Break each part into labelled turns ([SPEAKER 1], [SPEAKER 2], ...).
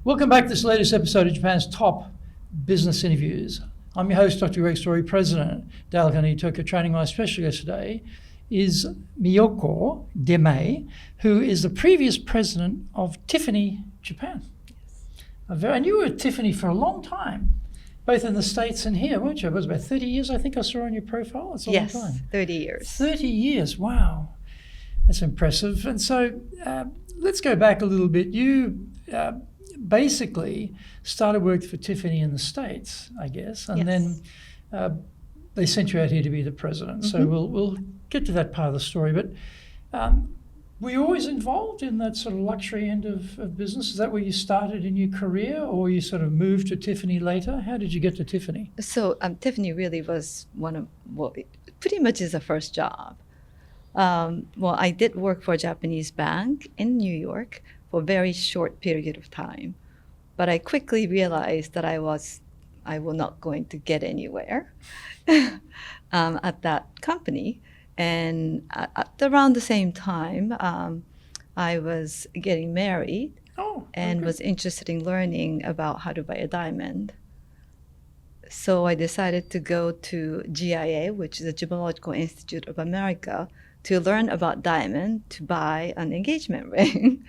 [SPEAKER 1] Welcome back to this latest episode of Japan's Top Business Interviews. I'm your host, Dr. Greg Story, President, Dale Carnegie Tokyo Training. My special guest today is Miyoko Demey, who is the previous president of Tiffany Japan. And you were at Tiffany for a long time, both in the States and here, weren't you? It was about 30 years, I think I saw on your profile. It's a long time.
[SPEAKER 2] 30 years.
[SPEAKER 1] 30 years, wow. That's impressive. And so let's go back a little bit. You basically started work for Tiffany in the States, I guess, and then they sent you out here to be the president. So we'll get to that part of the story. But were you always involved in that sort of luxury end of business? Is that where you started in your career, or you sort of moved to Tiffany later? How did you get to Tiffany?
[SPEAKER 2] So Tiffany really was pretty much is the first job. I did work for a Japanese bank in New York for a very short period of time. But I quickly realized that I was not going to get anywhere at that company. And at around the same time, I was getting married and was interested in learning about how to buy a diamond. So I decided to go to GIA, which is the Gemological Institute of America, to learn about diamond to buy an engagement ring.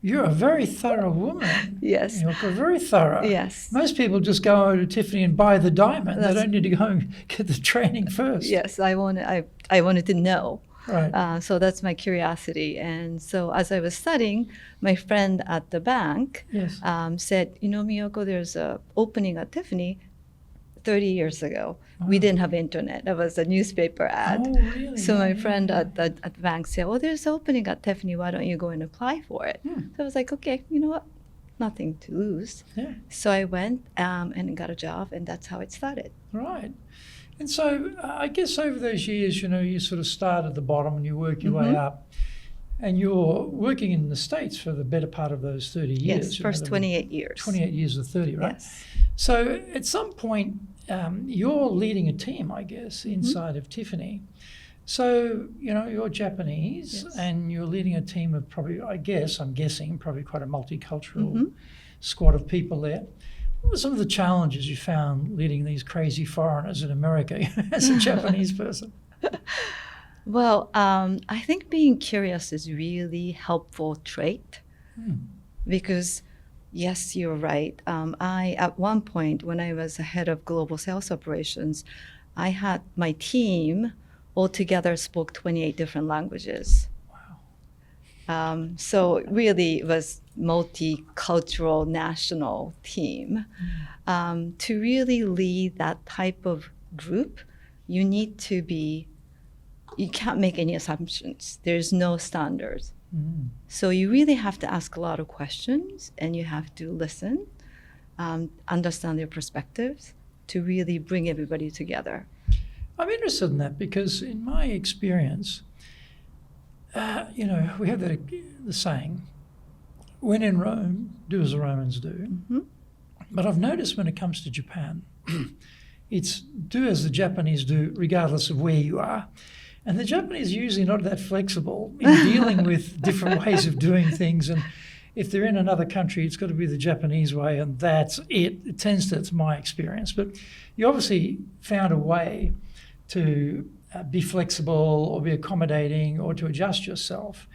[SPEAKER 1] You're a very thorough woman.
[SPEAKER 2] Yes.
[SPEAKER 1] You're very thorough.
[SPEAKER 2] Yes.
[SPEAKER 1] Most people just go over to Tiffany and buy the diamond. They don't need to go and get the training first.
[SPEAKER 2] Yes, I wanted to know.
[SPEAKER 1] Right.
[SPEAKER 2] So that's my curiosity. And so as I was studying, my friend at the bank said, Miyoko, there's an opening at Tiffany 30 years ago. We didn't have internet. It was a newspaper ad.
[SPEAKER 1] Oh, really?
[SPEAKER 2] So my friend at the bank said, there's an opening at Tiffany. Why don't you go and apply for it? So I was like, okay, you know what? Nothing to lose.
[SPEAKER 1] Yeah.
[SPEAKER 2] So I went and got a job, and that's how it started.
[SPEAKER 1] Right. And so I guess over those years, you sort of start at the bottom and you work your way up. And you're working in the States for the better part of those 30 years.
[SPEAKER 2] Yes, first 28 years.
[SPEAKER 1] 28 years of 30, right?
[SPEAKER 2] Yes.
[SPEAKER 1] So at some point, you're leading a team, I guess, inside of Tiffany. So, you're Japanese and you're leading a team of probably, I'm guessing, probably quite a multicultural squad of people there. What were some of the challenges you found leading these crazy foreigners in America as a Japanese person?
[SPEAKER 2] Well, I think being curious is really helpful trait because, yes, you're right. At one point when I was head of global sales operations, I had my team altogether spoke 28 different languages.
[SPEAKER 1] Wow.
[SPEAKER 2] So really it was multicultural national team. To really lead that type of group, you need to you can't make any assumptions. There's no standards. So you really have to ask a lot of questions and you have to listen, understand their perspectives to really bring everybody together.
[SPEAKER 1] I'm interested in that because in my experience, we have the saying, when in Rome, do as the Romans do. But I've noticed when it comes to Japan, it's do as the Japanese do regardless of where you are. And the Japanese are usually not that flexible in dealing with different ways of doing things. And if they're in another country, it's got to be the Japanese way, and that's it. It's my experience. But you obviously found a way to be flexible or be accommodating or to adjust yourself.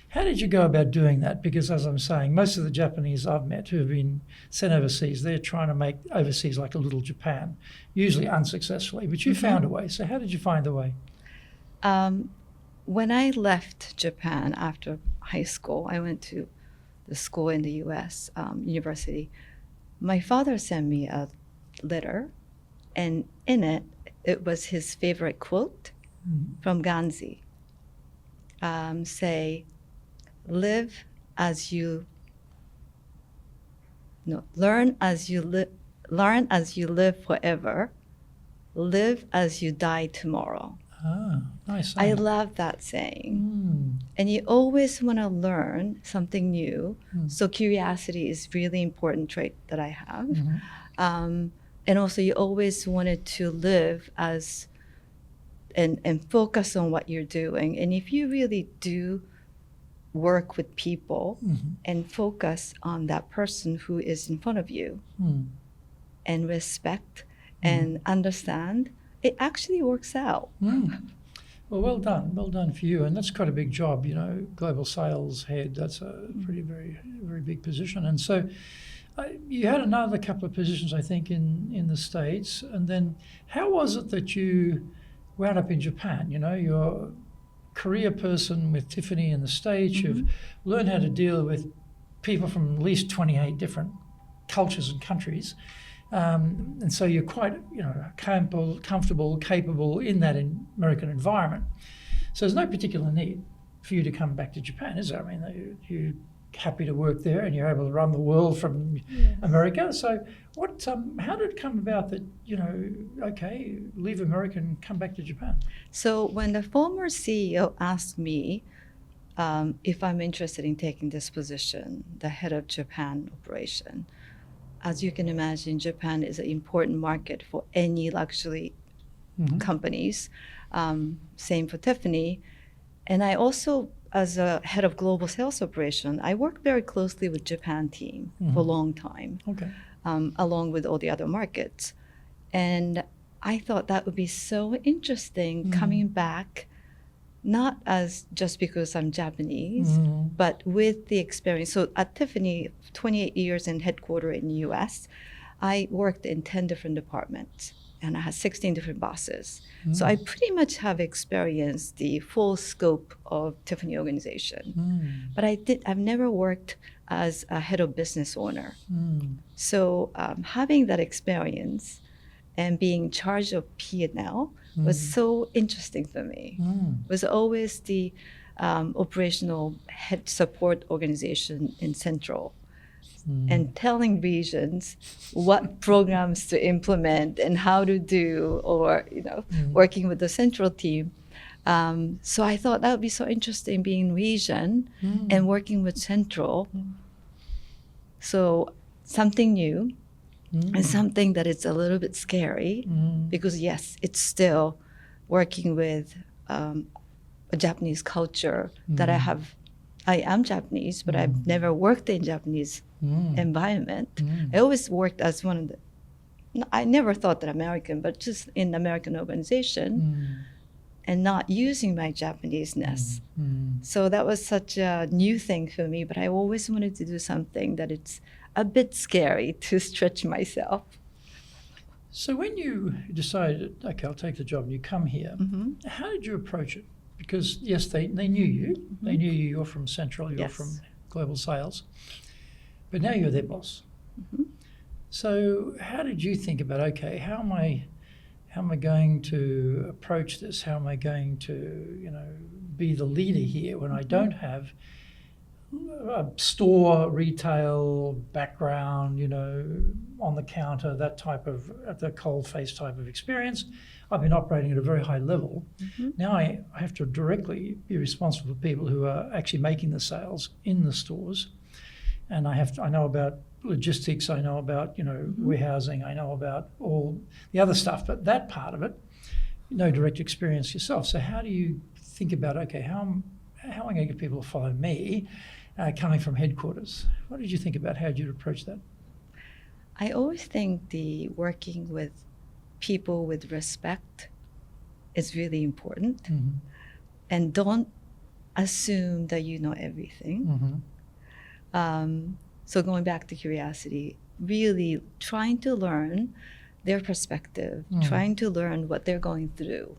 [SPEAKER 1] How did you go about doing that? Because as I'm saying, most of the Japanese I've met who have been sent overseas, they're trying to make overseas like a little Japan, usually unsuccessfully. But you found a way. So how did you find the way?
[SPEAKER 2] When I left Japan after high school, I went to the school in the U.S., university. My father sent me a letter, and in it, it was his favorite quote from Gandhi. Say, learn as you live forever, live as you die tomorrow.
[SPEAKER 1] Ah, nice.
[SPEAKER 2] I love that saying. And you always want to learn something new. So curiosity is really important trait that I have. And also you always wanted to live as and focus on what you're doing. And if you really do work with people and focus on that person who is in front of you and respect and understand, it actually works out.
[SPEAKER 1] Well, well done for you. And that's quite a big job, global sales head. That's a very big position. And so you had another couple of positions, I think, in the States. And then how was it that you wound up in Japan? You're a career person with Tiffany in the States. You've learned how to deal with people from at least 28 different cultures and countries. And so you're quite, comfortable, capable in that American environment. So there's no particular need for you to come back to Japan, is there? I mean, you're happy to work there and you're able to run the world from America. So how did it come about that, leave America and come back to Japan?
[SPEAKER 2] So when the former CEO asked me if I'm interested in taking this position, the head of Japan operation, as you can imagine, Japan is an important market for any luxury companies. Same for Tiffany. And I also, as a head of global sales operation, I worked very closely with Japan team for a long time, along with all the other markets. And I thought that would be so interesting coming back, not as just because I'm Japanese, but with the experience. So at Tiffany, 28 years in headquarters in the US, I worked in 10 different departments and I had 16 different bosses. So I pretty much have experienced the full scope of Tiffany organization. But I've never worked as a head of business owner. So having that experience and being in charge of P&L was so interesting for me. It was always the operational head support organization in Central and telling regions what programs to implement and how to do, or working with the Central team. So I thought that would be so interesting being region and working with Central. So something new. And something that is a little bit scary because yes, it's still working with a Japanese culture that I am Japanese, but I've never worked in Japanese environment. I always worked as I never thought that American, but just in American organization and not using my Japanese-ness. So that was such a new thing for me, but I always wanted to do something that it's a bit scary to stretch myself.
[SPEAKER 1] So when you decided, okay, I'll take the job, and you come here, how did you approach it? Because yes, they knew you. They knew you. You're from Central. You're from global sales, but now you're their boss. So how did you think about, okay, how am I going to approach this? How am I going to be the leader here when I don't have a store, retail background, on the counter, that type of, at the cold face type of experience. I've been operating at a very high level. Now I have to directly be responsible for people who are actually making the sales in the stores. And I know about logistics, I know about, warehousing, I know about all the other stuff, but that part of it, no direct experience yourself. So how do you think about, okay, how am I going to get people to follow me coming from headquarters? What did you think about how you'd approach that?
[SPEAKER 2] I always think the working with people with respect is really important. And don't assume that you know everything. So going back to curiosity, really trying to learn their perspective, trying to learn what they're going through,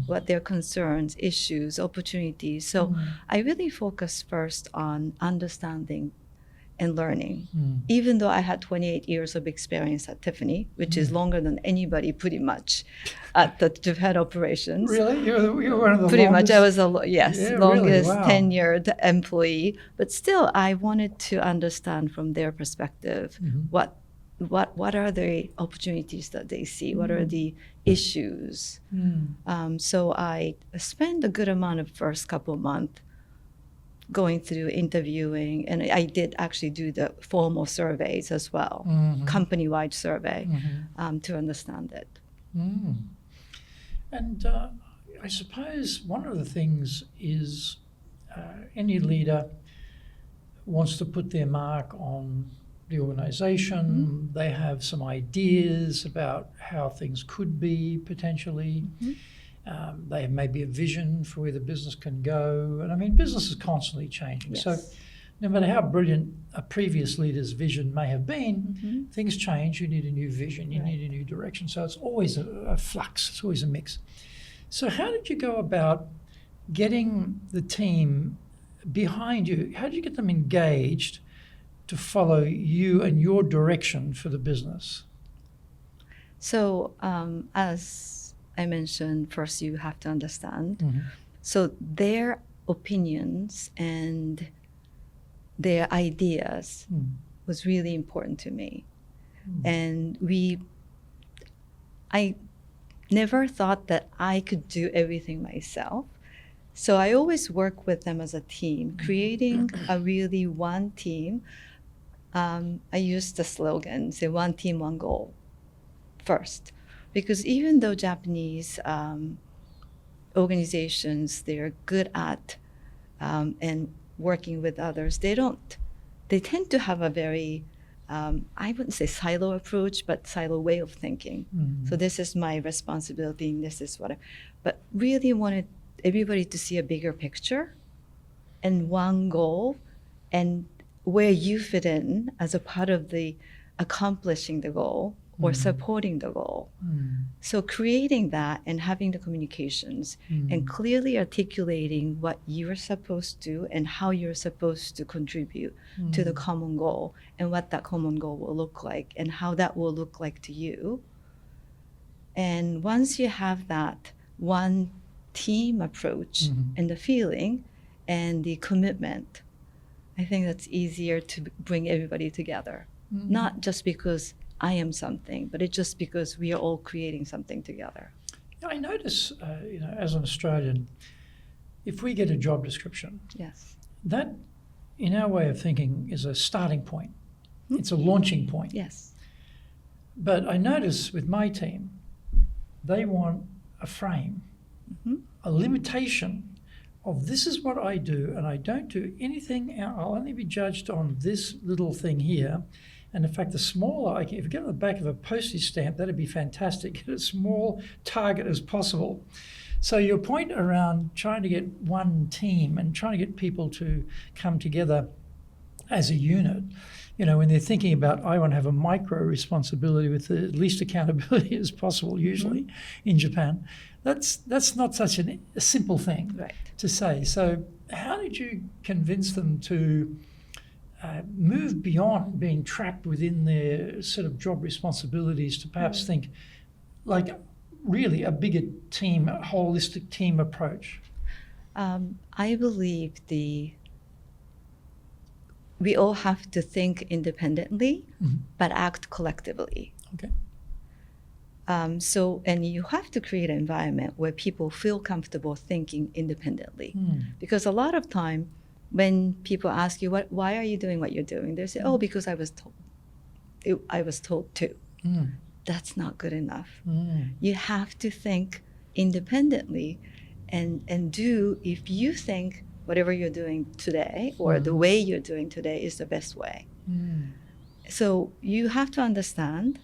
[SPEAKER 2] what their concerns, issues, opportunities. So I really focus first on understanding and learning. Even though I had 28 years of experience at Tiffany, which is longer than anybody pretty much at the Japan operations.
[SPEAKER 1] Really? You were one of the
[SPEAKER 2] pretty
[SPEAKER 1] longest?
[SPEAKER 2] much. I was longest
[SPEAKER 1] Wow.
[SPEAKER 2] tenured employee. But still, I wanted to understand from their perspective what are the opportunities that they see, what are the issues. So I spent a good amount of first couple of months going through interviewing, and I did actually do the formal surveys as well, company-wide survey, to understand it.
[SPEAKER 1] And I suppose one of the things is any leader wants to put their mark on the organization. They have some ideas about how things could be potentially. They have maybe a vision for where the business can go. And I mean, business is constantly changing.
[SPEAKER 2] Yes.
[SPEAKER 1] So no matter how brilliant a previous leader's vision may have been, things change. You need a new vision. You need a new direction. So it's always a flux. It's always a mix. So how did you go about getting the team behind you? How did you get them engaged to follow you and your direction for the business?
[SPEAKER 2] So as I mentioned, first you have to understand. So their opinions and their ideas was really important to me. And I never thought that I could do everything myself. So I always work with them as a team, creating a really one team. I use the slogan, say one team, one goal first. Because even though Japanese organizations, they're good at and working with others, they tend to have a very, I wouldn't say silo approach, but silo way of thinking. So this is my responsibility and this is but really wanted everybody to see a bigger picture and one goal and where you fit in as a part of the accomplishing the goal or supporting the goal. So creating that and having the communications and clearly articulating what you're supposed to and how you're supposed to contribute to the common goal and what that common goal will look like and how that will look like to you. And once you have that one team approach and the feeling and the commitment, I think that's easier to bring everybody together. Not just because I am something, but it's just because we are all creating something together.
[SPEAKER 1] I notice, as an Australian, if we get a job description,
[SPEAKER 2] Yes.
[SPEAKER 1] that, in our way of thinking, is a starting point. It's a launching point.
[SPEAKER 2] Yes.
[SPEAKER 1] But I notice with my team, they want a frame, a limitation of this is what I do, and I don't do anything. I'll only be judged on this little thing here. And in fact, the smaller, if you get on the back of a postage stamp, that'd be fantastic. Get a small target as possible. So your point around trying to get one team and trying to get people to come together as a unit, when they're thinking about, I want to have a micro responsibility with the least accountability as possible, usually in Japan, that's not such a simple thing to say. So how did you convince them to move beyond being trapped within their sort of job responsibilities to perhaps think like really a bigger team, a holistic team approach?
[SPEAKER 2] I believe we all have to think independently, but act collectively.
[SPEAKER 1] Okay.
[SPEAKER 2] And you have to create an environment where people feel comfortable thinking independently. Because a lot of time, when people ask you, why are you doing what you're doing? They say, because I was told. I was told to. That's not good enough. You have to think independently and do, if you think whatever you're doing today or the way you're doing today is the best way. So you have to understand,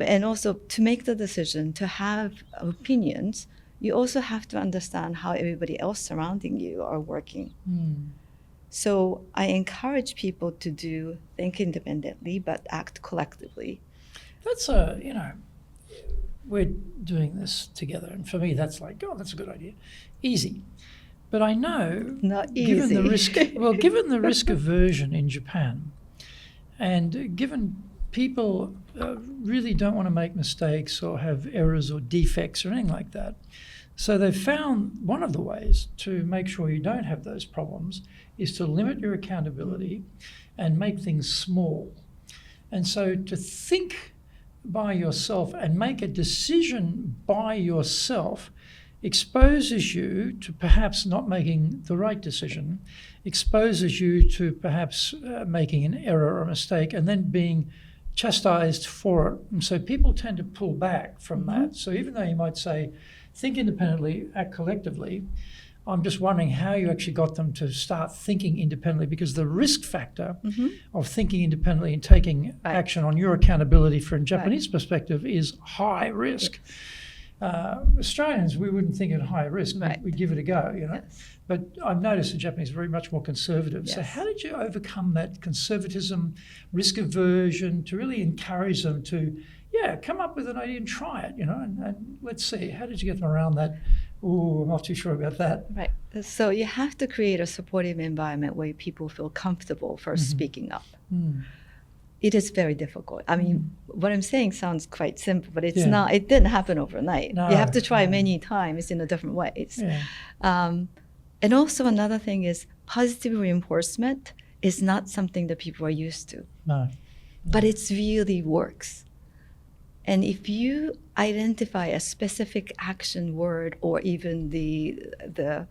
[SPEAKER 2] and also to make the decision, to have opinions, you also have to understand how everybody else surrounding you are working. So I encourage people to think independently, but act collectively.
[SPEAKER 1] That's we're doing this together. And for me, that's like, that's a good idea. Easy. But I know,
[SPEAKER 2] Not
[SPEAKER 1] given
[SPEAKER 2] easy.
[SPEAKER 1] given the risk aversion in Japan, and given people really don't want to make mistakes or have errors or defects or anything like that. So they've found one of the ways to make sure you don't have those problems is to limit your accountability and make things small. And so to think by yourself and make a decision by yourself exposes you to perhaps not making the right decision, exposes you to perhaps making an error or a mistake, and then being chastised for it. And so people tend to pull back from that. So even though you might say, think independently, act collectively, I'm just wondering how you actually got them to start thinking independently, because the risk factor of thinking independently and taking action on your accountability from a Japanese perspective is high risk. Australians, we wouldn't think it high risk. We'd give it a go, you know.
[SPEAKER 2] Yes.
[SPEAKER 1] But I've noticed the Japanese are very much more conservative.
[SPEAKER 2] Yes.
[SPEAKER 1] So how did you overcome that conservatism, risk aversion, to really encourage them to, come up with an idea and try it, you know, and let's see. How did you get them around that? Oh, I'm not too sure about that.
[SPEAKER 2] Right. So you have to create a supportive environment where people feel comfortable first speaking up. It is very difficult. I mean, what I'm saying sounds quite simple, but it's not. It didn't happen overnight.
[SPEAKER 1] No,
[SPEAKER 2] you have to try many times in a different ways.
[SPEAKER 1] Yeah.
[SPEAKER 2] And also another thing is positive reinforcement is not something that people are used to.
[SPEAKER 1] No.
[SPEAKER 2] But it really works. And if you identify a specific action word or even the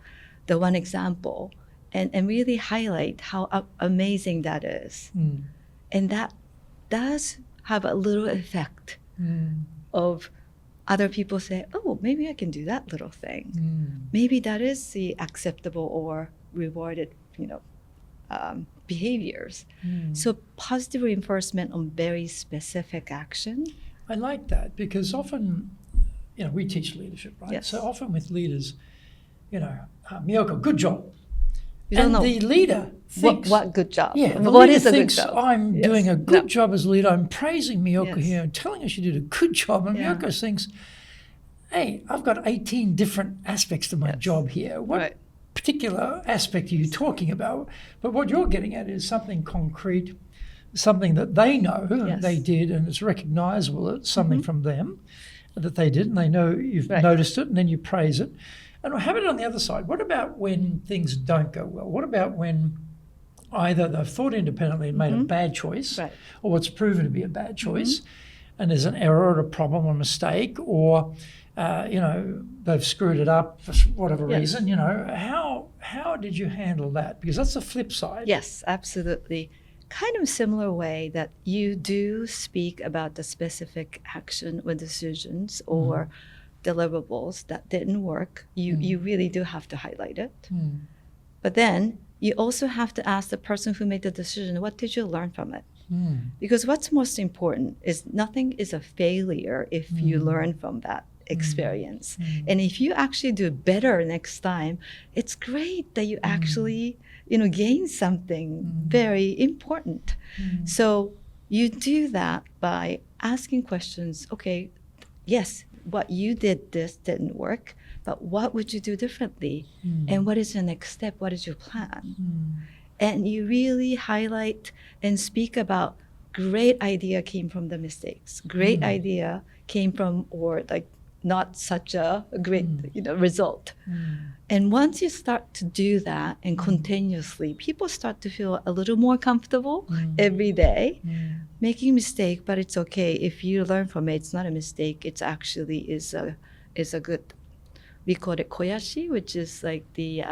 [SPEAKER 2] one example and really highlight how amazing that is, and that does have a little effect of other people say, oh, maybe I can do that little thing. Maybe that is the acceptable or rewarded, behaviors. So positive reinforcement on very specific action.
[SPEAKER 1] I like that, because often, we teach leadership, right?
[SPEAKER 2] Yes.
[SPEAKER 1] So often with leaders, Miyoko, good job.
[SPEAKER 2] You don't know
[SPEAKER 1] the leader thinks,
[SPEAKER 2] what good job.
[SPEAKER 1] Yeah, the
[SPEAKER 2] what
[SPEAKER 1] leader
[SPEAKER 2] is a good
[SPEAKER 1] thinks,
[SPEAKER 2] job?
[SPEAKER 1] I'm doing a good
[SPEAKER 2] No.
[SPEAKER 1] job as a leader. I'm praising Miyoko
[SPEAKER 2] Yes.
[SPEAKER 1] here and telling her she did a good job. And
[SPEAKER 2] Yeah.
[SPEAKER 1] Miyoko thinks, hey, I've got 18 different aspects to my job here. What particular aspect are you talking about? But what you're getting at is something concrete, something that they know they did, and it's recognizable. It's something from them that they did, and they know you've noticed it, and then you praise it. And have it on the other side. What about when things don't go well? What about when either they've thought independently and made a bad choice, or what's proven to be a bad choice, and there's an error or a problem or mistake, or they've screwed it up for whatever reason? How did you handle that? Because that's the flip side.
[SPEAKER 2] Yes, absolutely. Kind of similar way that you do speak about the specific action or decisions or deliverables that didn't work. You really do have to highlight it. But then you also have to ask the person who made the decision, what did you learn from it? Because what's most important is nothing is a failure if you learn from that experience. And if you actually do better next time, it's great that you actually gain something very important. So you do that by asking questions. Okay, yes, what you did, this didn't work, but what would you do differently? And what is your next step? What is your plan? And you really highlight and speak about great idea came from the mistakes. Great idea came from, or like not such a great result. And once you start to do that and continuously, people start to feel a little more comfortable every day, making mistake, but it's okay. If you learn from it, it's not a mistake. It's actually is a good, we call it koyashi, which is like the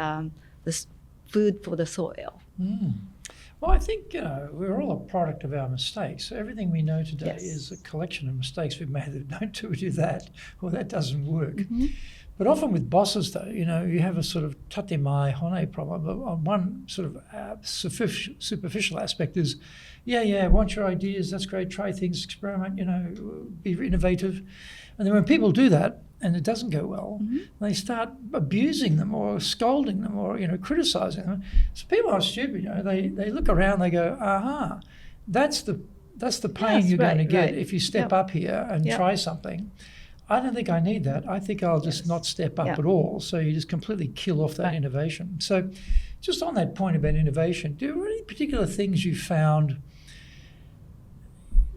[SPEAKER 2] food for the soil.
[SPEAKER 1] Well, I think we're all a product of our mistakes. So everything we know today is a collection of mistakes we've made. That don't do that, or that doesn't work. But often with bosses, though, you have a sort of tatemae hone problem. But on one sort of superficial aspect is, want your ideas, that's great, try things, experiment, be innovative. And then when people do that and it doesn't go well, they start abusing them or scolding them or, criticizing them. So people aren't stupid, they look around, they go, aha, that's the pain you're going to get if you step up here and try something. I don't think I need that. I think I'll just not step up at all. So you just completely kill off that innovation. So just on that point about innovation, do there any particular things you found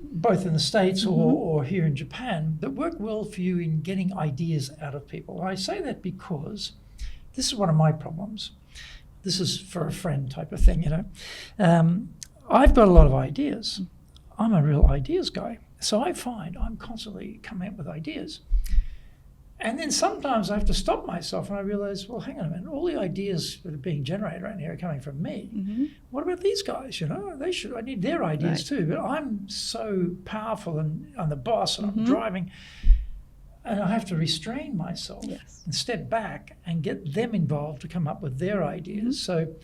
[SPEAKER 1] both in the States or here in Japan that work well for you in getting ideas out of people? I say that because this is one of my problems. This is for a friend type of thing, I've got a lot of ideas. I'm a real ideas guy. So I find I'm constantly coming up with ideas. And then sometimes I have to stop myself and I realize, well, hang on a minute, all the ideas that are being generated right here are coming from me. What about these guys? I need their ideas too, but I'm so powerful and I'm the boss and I'm driving. And I have to restrain myself
[SPEAKER 2] Yes.
[SPEAKER 1] and step back and get them involved to come up with their ideas.
[SPEAKER 2] Mm-hmm.
[SPEAKER 1] So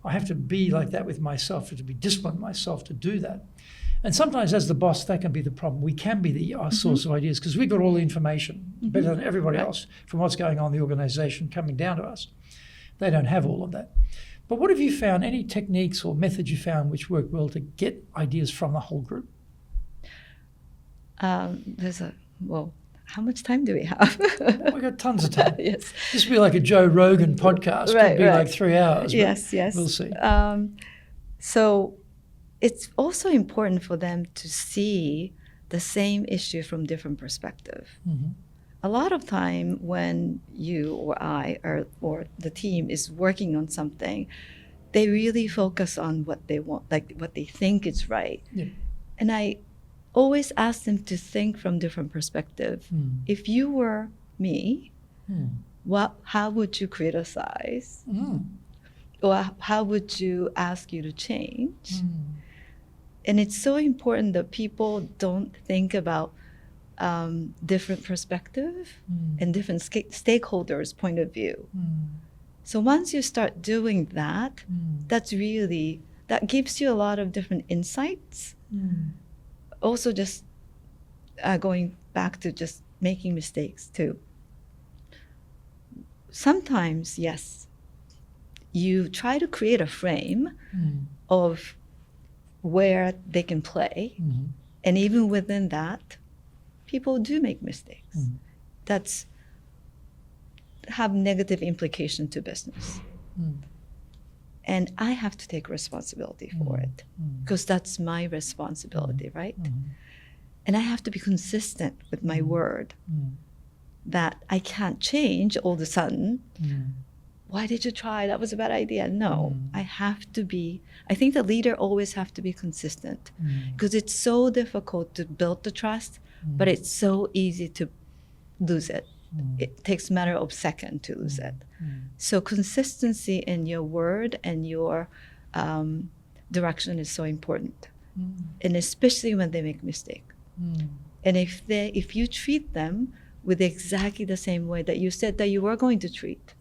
[SPEAKER 1] I have to be like that with myself, to be disciplined myself to do that. And sometimes as the boss, that can be the problem. We can be our source of ideas because we've got all the information better than everybody else from what's going on in the organization coming down to us. They don't have all of that. But what have you found, any techniques or methods you found which work well to get ideas from the whole group?
[SPEAKER 2] How much time do we have?
[SPEAKER 1] We've got tons of time.
[SPEAKER 2] Yes.
[SPEAKER 1] This would be like a Joe Rogan podcast.
[SPEAKER 2] Right,
[SPEAKER 1] Could be like 3 hours.
[SPEAKER 2] Yes.
[SPEAKER 1] We'll see.
[SPEAKER 2] So it's also important for them to see the same issue from different perspective.
[SPEAKER 1] Mm-hmm.
[SPEAKER 2] A lot of time when you or I or the team is working on something, they really focus on what they want, like what they think is right.
[SPEAKER 1] Yeah.
[SPEAKER 2] And I always ask them to think from different perspective. If you were me, how would you criticize? Or how would you ask you to change? And it's so important that people don't think about different perspective and different stakeholders' point of view. So once you start doing that, that gives you a lot of different insights. Also just going back to just making mistakes too. Sometimes, yes, you try to create a frame of where they can play. And even within that, people do make mistakes. That's have negative implication to business. And I have to take responsibility for it because that's my responsibility, right? And I have to be consistent with my word that I can't change all of a sudden. Why did you try? That was a bad idea. No, I have to be, I think the leader always have to be consistent because it's so difficult to build the trust, but it's so easy to lose it. It takes a matter of seconds to lose it. So consistency in your word and your direction is so important. And especially when they make mistake. And if you treat them with exactly the same way that you said that you were going to treat,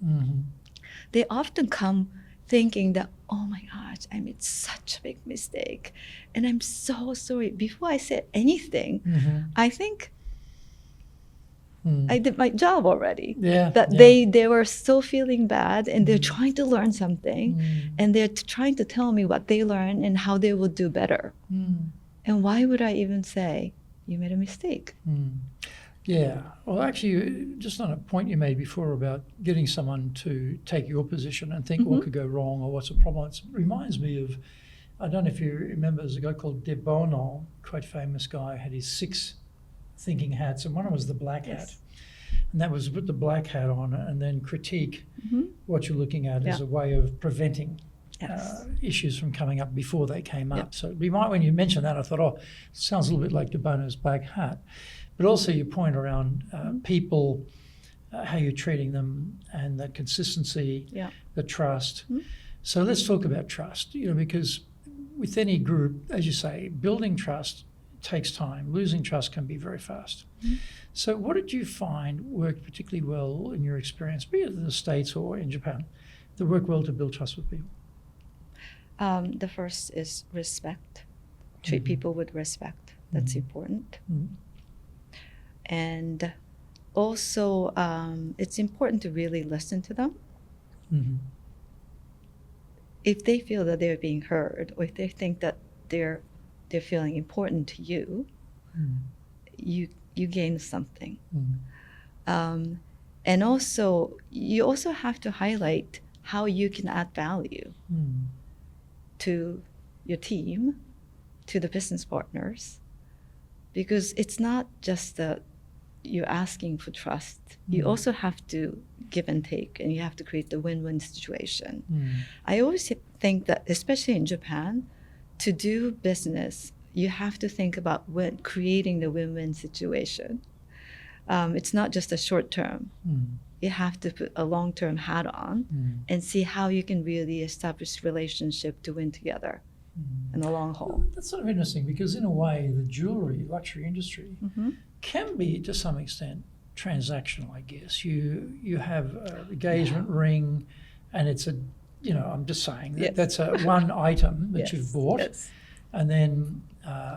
[SPEAKER 2] they often come thinking that, oh my gosh, I made such a big mistake. And I'm so sorry. Before I said anything, I think I did my job already. They were still feeling bad and they're trying to learn something and they're trying to tell me what they learned and how they will do better. And why would I even say, you made a mistake?
[SPEAKER 1] Yeah. Well, actually, just on a point you made before about getting someone to take your position and think what could go wrong or what's a problem, it reminds me of, I don't know if you remember, there's a guy called De Bono, quite famous guy, had his 6 thinking hats, and one was the black hat. And that was put the black hat on and then critique what you're looking at as a way of preventing issues from coming up before they came up. So when you mentioned that, I thought, oh, it sounds a little bit like De Bono's black hat. But also your point around people, how you're treating them, and that consistency, the trust. So let's talk about trust, because with any group, as you say, building trust takes time. Losing trust can be very fast. So what did you find worked particularly well in your experience, be it in the States or in Japan, that worked well to build trust with people?
[SPEAKER 2] The first is respect. Treat people with respect. That's important. And also, it's important to really listen to them. If they feel that they're being heard, or if they think that they're feeling important to you, you gain something. And also, you also have to highlight how you can add value to your team, to the business partners, because it's not just that you're asking for trust. You also have to give and take, and you have to create the win-win situation. I always think that, especially in Japan, to do business, you have to think about creating the win-win situation. It's not just a short term. You have to put a long-term hat on and see how you can really establish relationship to win together in the long haul.
[SPEAKER 1] That's sort of interesting because in a way, the luxury industry can be, to some extent, transactional, I guess. You have an engagement ring, and it's I'm just saying that that's a one item that you've bought, and then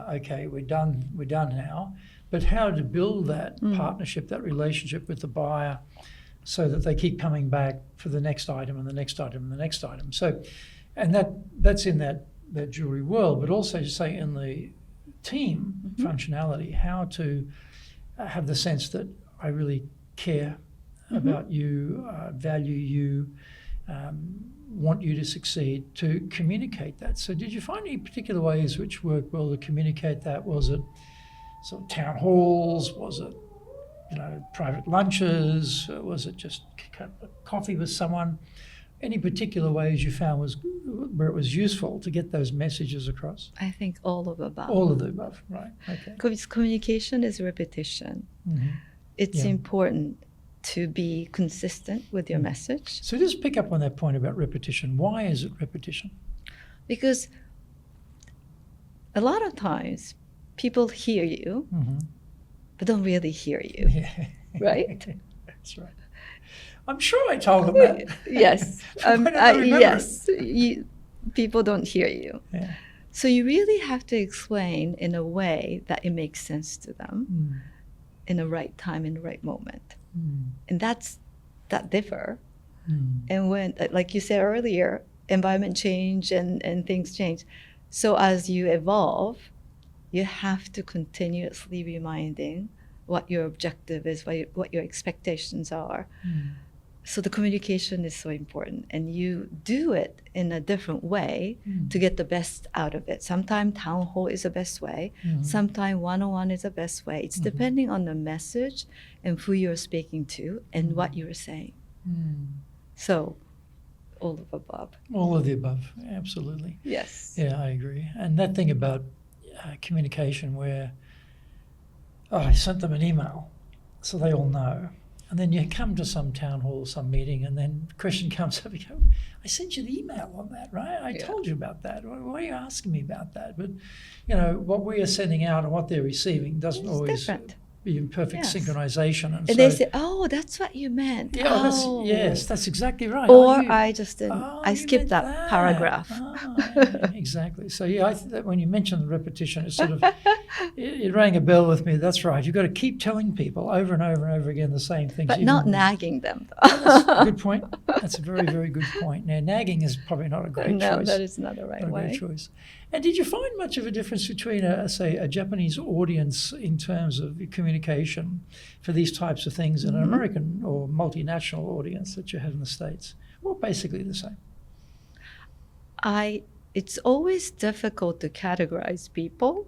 [SPEAKER 1] okay, we're done now. But how to build that partnership, that relationship with the buyer, so that they keep coming back for the next item and the next item and the next item. So, and that's in that jewelry world, but also just say in the team functionality, how to have the sense that I really care about you, value you, want you to succeed, to communicate that. So did you find any particular ways which worked well to communicate that? Was it sort of town halls? Was it, private lunches? Was it just coffee with someone? Any particular ways you found where it was useful to get those messages across?
[SPEAKER 2] I think all of the above.
[SPEAKER 1] All of the above, right? Okay.
[SPEAKER 2] Because communication is repetition. It's important to be consistent with your message.
[SPEAKER 1] So just pick up on that point about repetition. Why is it repetition?
[SPEAKER 2] Because a lot of times people hear you, but don't really hear you, right?
[SPEAKER 1] That's right. I'm sure I told them that.
[SPEAKER 2] Yes. Yes. People don't hear you.
[SPEAKER 1] Yeah.
[SPEAKER 2] So you really have to explain in a way that it makes sense to them in the right time, in the right moment. And that differ. And when, like you said earlier, environment change and things change. So as you evolve, you have to continuously reminding what your objective is, what your expectations are. So the communication is so important, and you do it in a different way to get the best out of it. Sometimes town hall is the best way. Sometimes one-on-one is the best way. It's depending on the message and who you're speaking to and what you're saying. So all of the above.
[SPEAKER 1] All of the above, absolutely.
[SPEAKER 2] Yes.
[SPEAKER 1] Yeah, I agree. And that thing about communication where, I sent them an email so they all know. And then you come to some town hall, some meeting, and then the question comes up, you go, I sent you the email on that, right? I told you about that. Why are you asking me about that? But, what we are sending out and what they're receiving doesn't always be in perfect synchronization.
[SPEAKER 2] And they say, oh, that's what you meant.
[SPEAKER 1] Yeah, that's exactly right.
[SPEAKER 2] Or I just didn't, I skipped that paragraph.
[SPEAKER 1] Exactly. So I think that when you mentioned the repetition, it sort of, it rang a bell with me. That's right. You've got to keep telling people over and over and over again the same things.
[SPEAKER 2] But not nagging them, though.
[SPEAKER 1] That's a good point. That's a very, very good point. Now, nagging is probably not a great choice.
[SPEAKER 2] No, that is not the right way.
[SPEAKER 1] Great choice. And did you find much of a difference between, a Japanese audience in terms of communication for these types of things and an American or multinational audience that you have in the States? Well, basically the same.
[SPEAKER 2] It's always difficult to categorize people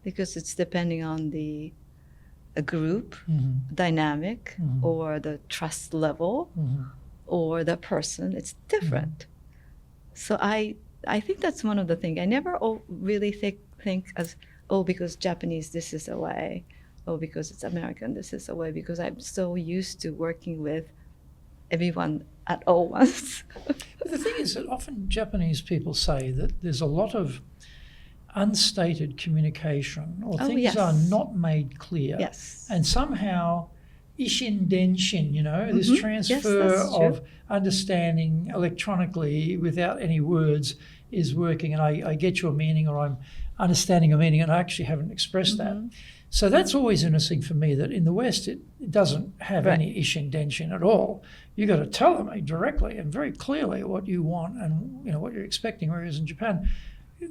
[SPEAKER 2] because it's depending on a group dynamic or the trust level or the person. It's different. So I think that's one of the things. I never really think as, because Japanese, this is a way. Because it's American, this is a way. Because I'm so used to working with everyone at all once.
[SPEAKER 1] The thing is that often Japanese people say that there's a lot of unstated communication or things are not made clear.
[SPEAKER 2] Yes.
[SPEAKER 1] And somehow ishin denshin, this transfer of understanding electronically without any words is working, and I get your meaning, or I'm understanding your meaning, and I actually haven't expressed that. So that's always interesting for me, that in the West it doesn't have any ishin denshin at all. You got to tell them directly and very clearly what you want and what you're expecting. Whereas in Japan,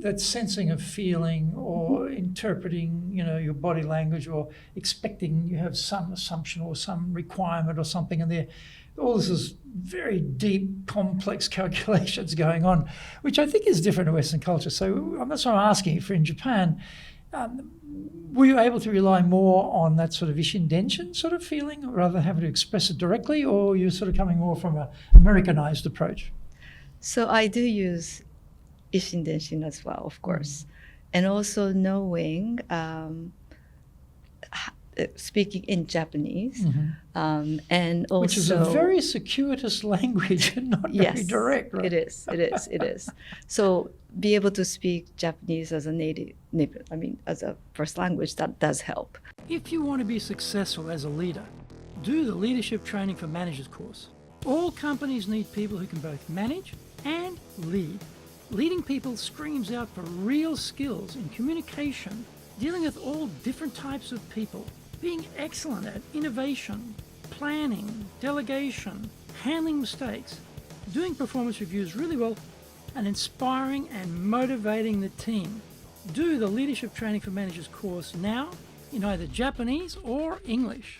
[SPEAKER 1] that sensing of feeling or interpreting, your body language, or expecting, you have some assumption or some requirement or something, and all this is very deep, complex calculations going on, which I think is different to Western culture. So that's what I'm asking. For in Japan, were you able to rely more on that sort of ishin denshin sort of feeling rather than having to express it directly, or you're sort of coming more from an Americanized approach?
[SPEAKER 2] So I do use ishin denshin as well, of course, and also knowing speaking in Japanese, and also,
[SPEAKER 1] which is a very circuitous language and not very direct, right?
[SPEAKER 2] It is. So be able to speak Japanese as a native, as a first language, that does help.
[SPEAKER 1] If you want to be successful as a leader, do the Leadership Training for Managers course. All companies need people who can both manage and lead. Leading people screams out for real skills in communication, dealing with all different types of people, being excellent at innovation, planning, delegation, handling mistakes, doing performance reviews really well, and inspiring and motivating the team. Do the Leadership Training for Managers course now in either Japanese or English.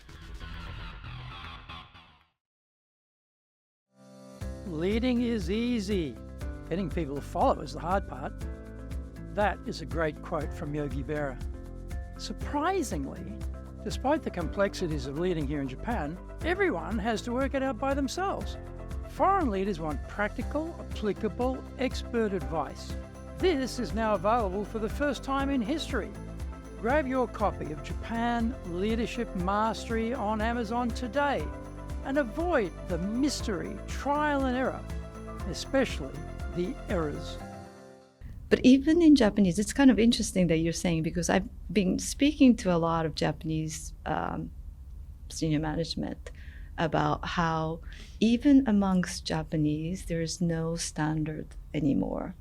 [SPEAKER 1] Leading is easy. Getting people to follow is the hard part. That is a great quote from Yogi Berra. Surprisingly, despite the complexities of leading here in Japan, everyone has to work it out by themselves. Foreign leaders want practical, applicable, expert advice. This is now available for the first time in history. Grab your copy of Japan Leadership Mastery on Amazon today and avoid the mystery, trial and error, especially the errors.
[SPEAKER 2] But even in Japanese, it's kind of interesting that you're saying, because I've been speaking to a lot of Japanese senior management about how even amongst Japanese, there's no standard anymore.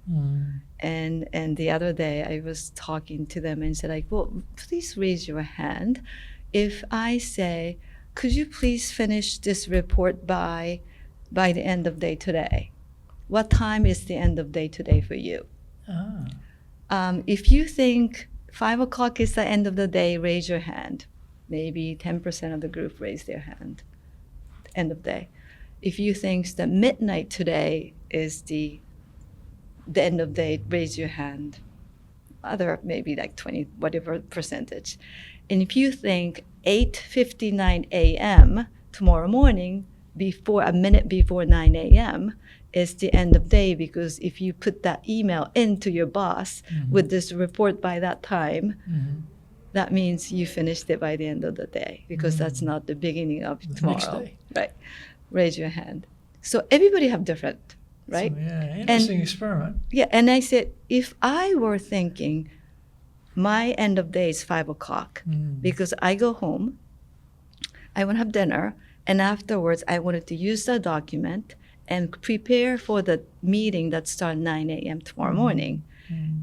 [SPEAKER 2] And the other day I was talking to them and said, like, well, please raise your hand if I say, could you please finish this report by the end of day today? What time is the end of day today for you? If you think 5 o'clock is the end of the day, raise your hand. Maybe 10% of the group raise their hand. End of day. If you think that midnight today is the end of day, raise your hand. Other maybe like 20, whatever percentage. And if you think 8:59 a.m. tomorrow morning, before a minute before 9 a.m. is the end of day, because if you put that email into your boss with this report by that time, that means you finished it by the end of the day, because that's not the beginning of tomorrow.
[SPEAKER 1] Next day.
[SPEAKER 2] Right. Raise your hand. So everybody have different, right?
[SPEAKER 1] So, yeah, interesting experiment.
[SPEAKER 2] Yeah, and I said, if I were thinking my end of day is 5 o'clock, because I go home, I want to have dinner, and afterwards I wanted to use the document and prepare for the meeting that starts 9 a.m. tomorrow morning.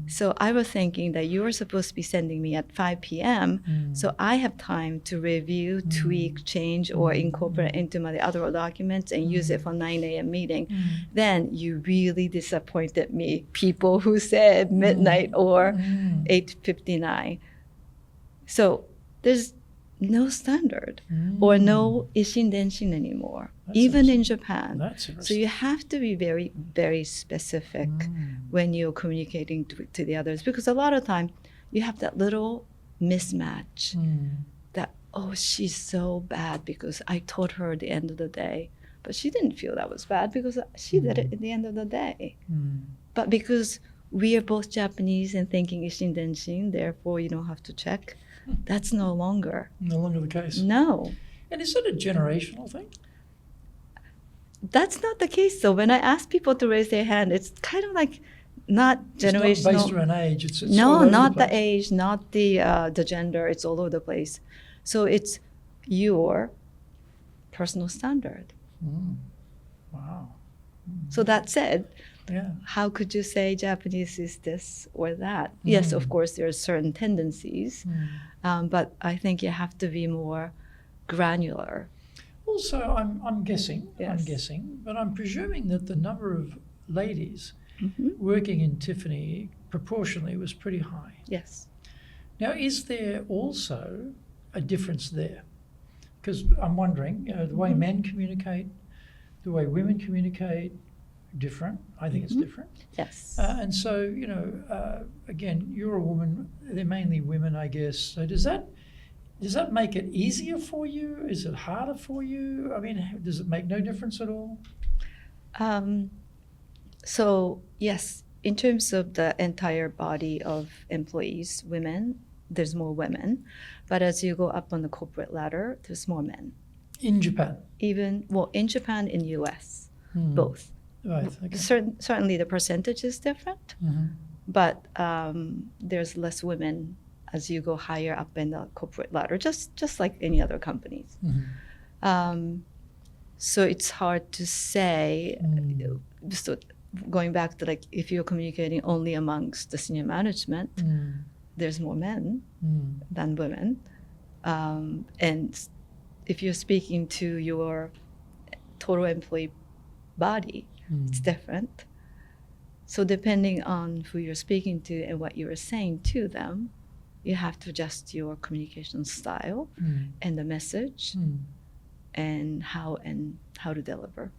[SPEAKER 2] So I was thinking that you were supposed to be sending me at 5 p.m. So I have time to review, tweak, change, or incorporate into my other documents and use it for 9 a.m. meeting. Then you really disappointed me, people who said midnight or 8:59. So there's no standard or no ishin denshin anymore, even in Japan.
[SPEAKER 1] That's
[SPEAKER 2] So you have to be very, very specific when you're communicating to the others, because a lot of time you have that little mismatch that, oh, she's so bad because I told her at the end of the day, but she didn't feel that was bad because she did it at the end of the day. But because we are both Japanese and thinking ishin denshin, therefore you don't have to check. That's no longer
[SPEAKER 1] the case.
[SPEAKER 2] No.
[SPEAKER 1] And is it a generational thing?
[SPEAKER 2] That's not the case. So when I ask people to raise their hand, it's kind of like not generational.
[SPEAKER 1] It's not based around age. It's
[SPEAKER 2] no,
[SPEAKER 1] all over
[SPEAKER 2] not
[SPEAKER 1] the
[SPEAKER 2] the
[SPEAKER 1] place.
[SPEAKER 2] age, not the gender. It's all over the place. So it's your personal standard.
[SPEAKER 1] Wow.
[SPEAKER 2] So that said,
[SPEAKER 1] Yeah.
[SPEAKER 2] how could you say Japanese is this or that? Yes, of course, there are certain tendencies, but I think you have to be more granular.
[SPEAKER 1] Also, I'm guessing,
[SPEAKER 2] Yes.
[SPEAKER 1] but I'm presuming that the number of ladies working in Tiffany proportionally was pretty high.
[SPEAKER 2] Yes.
[SPEAKER 1] Now, is there also a difference there? Because I'm wondering, the way men communicate, the way women communicate, different. I think it's different.
[SPEAKER 2] Yes.
[SPEAKER 1] And so, again, you're a woman. They're mainly women, I guess. So does that make it easier for you? Is it harder for you? I mean, does it make no difference at all?
[SPEAKER 2] So yes, in terms of the entire body of employees, women, there's more women. But as you go up on the corporate ladder, there's more men.
[SPEAKER 1] In Japan?
[SPEAKER 2] In Japan, in US, both.
[SPEAKER 1] Right, okay.
[SPEAKER 2] Certainly the percentage is different, but there's less women as you go higher up in the corporate ladder, just like any other companies. So it's hard to say. So going back to like if you're communicating only amongst the senior management, there's more men than women, and if you're speaking to your total employee body, it's different. So depending on who you're speaking to and what you're saying to them, you have to adjust your communication style and the message and how to deliver.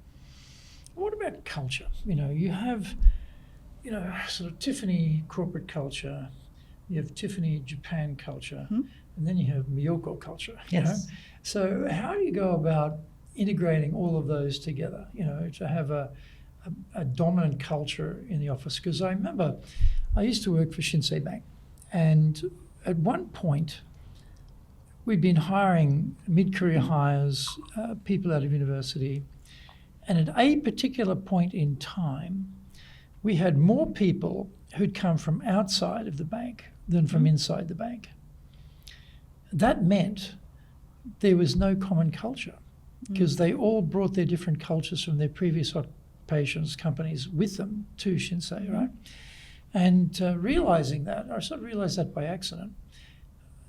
[SPEAKER 1] What about culture? You have, sort of Tiffany corporate culture, you have Tiffany Japan culture, and then you have Miyoko culture.
[SPEAKER 2] Yes.
[SPEAKER 1] So how do you go about integrating all of those together, to have a dominant culture in the office? Because I remember I used to work for Shinsei Bank, and at one point we'd been hiring mid-career hires, people out of university, and at a particular point in time, we had more people who'd come from outside of the bank than from inside the bank. That meant there was no common culture, because they all brought their different cultures from their previous occupations, companies with them to Shinsei, right? And realizing that, I sort of realized that by accident,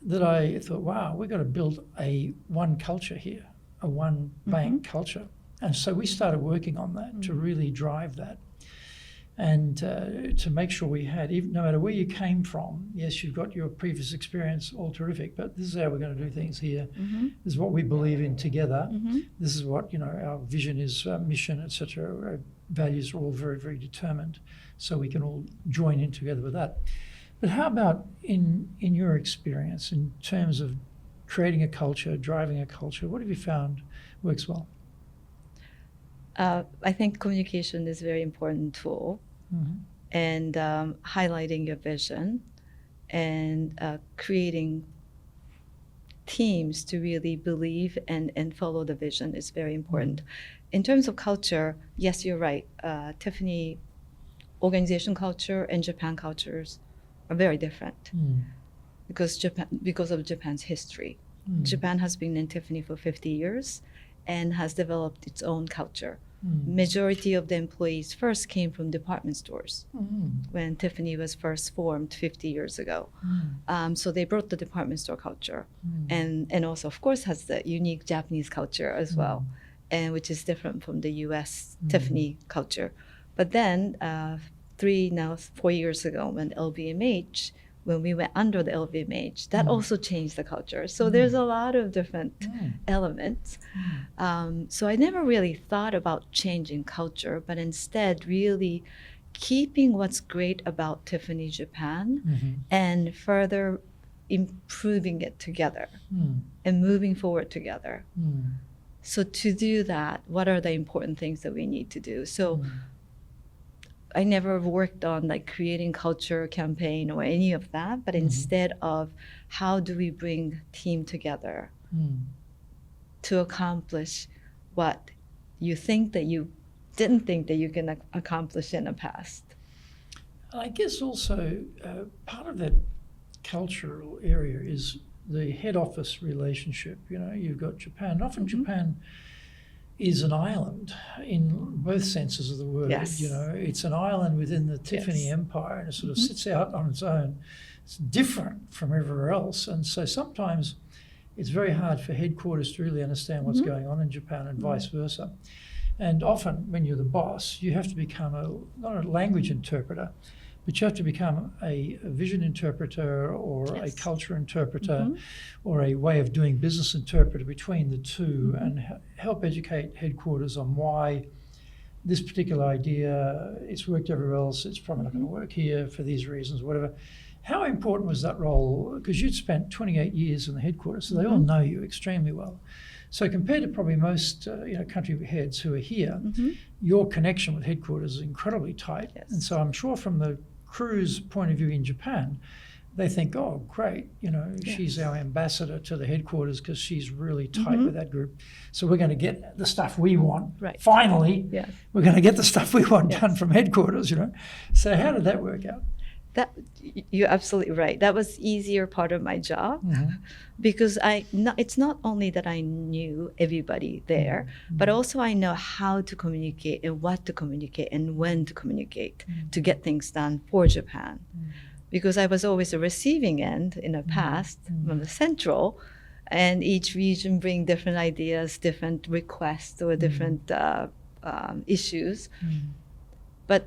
[SPEAKER 1] that I thought, wow, we've got to build a one culture here, a one bank culture. And so we started working on that to really drive that. And to make sure we had, even, no matter where you came from, yes, you've got your previous experience, all terrific, but this is how we're going to do things here. This is what we believe in together. This is what, our vision is, mission, etc. Our values are all very, very determined, so we can all join in together with that. But how about in your experience, in terms of creating a culture, driving a culture, what have you found works well?
[SPEAKER 2] I think communication is a very important tool. And highlighting your vision and creating teams to really believe and follow the vision is very important. In terms of culture, yes, you're right. Tiffany organization culture and Japan cultures are very different because of Japan's history. Japan has been in Tiffany for 50 years and has developed its own culture. Majority of the employees first came from department stores when Tiffany was first formed 50 years ago. So they brought the department store culture and also, of course, has the unique Japanese culture as well, and which is different from the US Tiffany culture. But then 4 years ago when we went under the LVMH, that also changed the culture. So there's a lot of different elements. So I never really thought about changing culture, but instead really keeping what's great about Tiffany Japan and further improving it together and moving forward together. So to do that, what are the important things that we need to do? So I never worked on like creating culture campaign or any of that, but instead of how do we bring team together to accomplish what you think that you didn't think that you can accomplish in the past.
[SPEAKER 1] I guess also part of that cultural area is the head office relationship. You've got Japan. Often Japan is an island in both senses of the word.
[SPEAKER 2] Yes.
[SPEAKER 1] It's an island within the Tiffany empire, and it sort of sits out on its own. It's different from everywhere else, and so sometimes it's very hard for headquarters to really understand what's going on in Japan and vice versa. And often when you're the boss, you have to become not a language interpreter, but you have to become a vision interpreter or a culture interpreter or a way of doing business interpreter between the two and help educate headquarters on why this particular idea, it's worked everywhere else, it's probably not going to work here for these reasons, whatever. How important was that role? Because you'd spent 28 years in the headquarters, so they all know you extremely well. So compared to probably most country heads who are here, your connection with headquarters is incredibly tight.
[SPEAKER 2] Yes.
[SPEAKER 1] And so I'm sure from the crew's point of view in Japan, they think, oh, great, she's our ambassador to the headquarters because she's really tight with that group. So we're going to get the stuff we want.
[SPEAKER 2] Right.
[SPEAKER 1] Finally, we're going to get the stuff we want done from headquarters, So how did that work out?
[SPEAKER 2] That you're absolutely right. That was easier part of my job because it's not only that I knew everybody there, but also I know how to communicate and what to communicate and when to communicate to get things done for Japan. Because I was always a receiving end in the past from the central, and each region bring different ideas, different requests, or different issues. But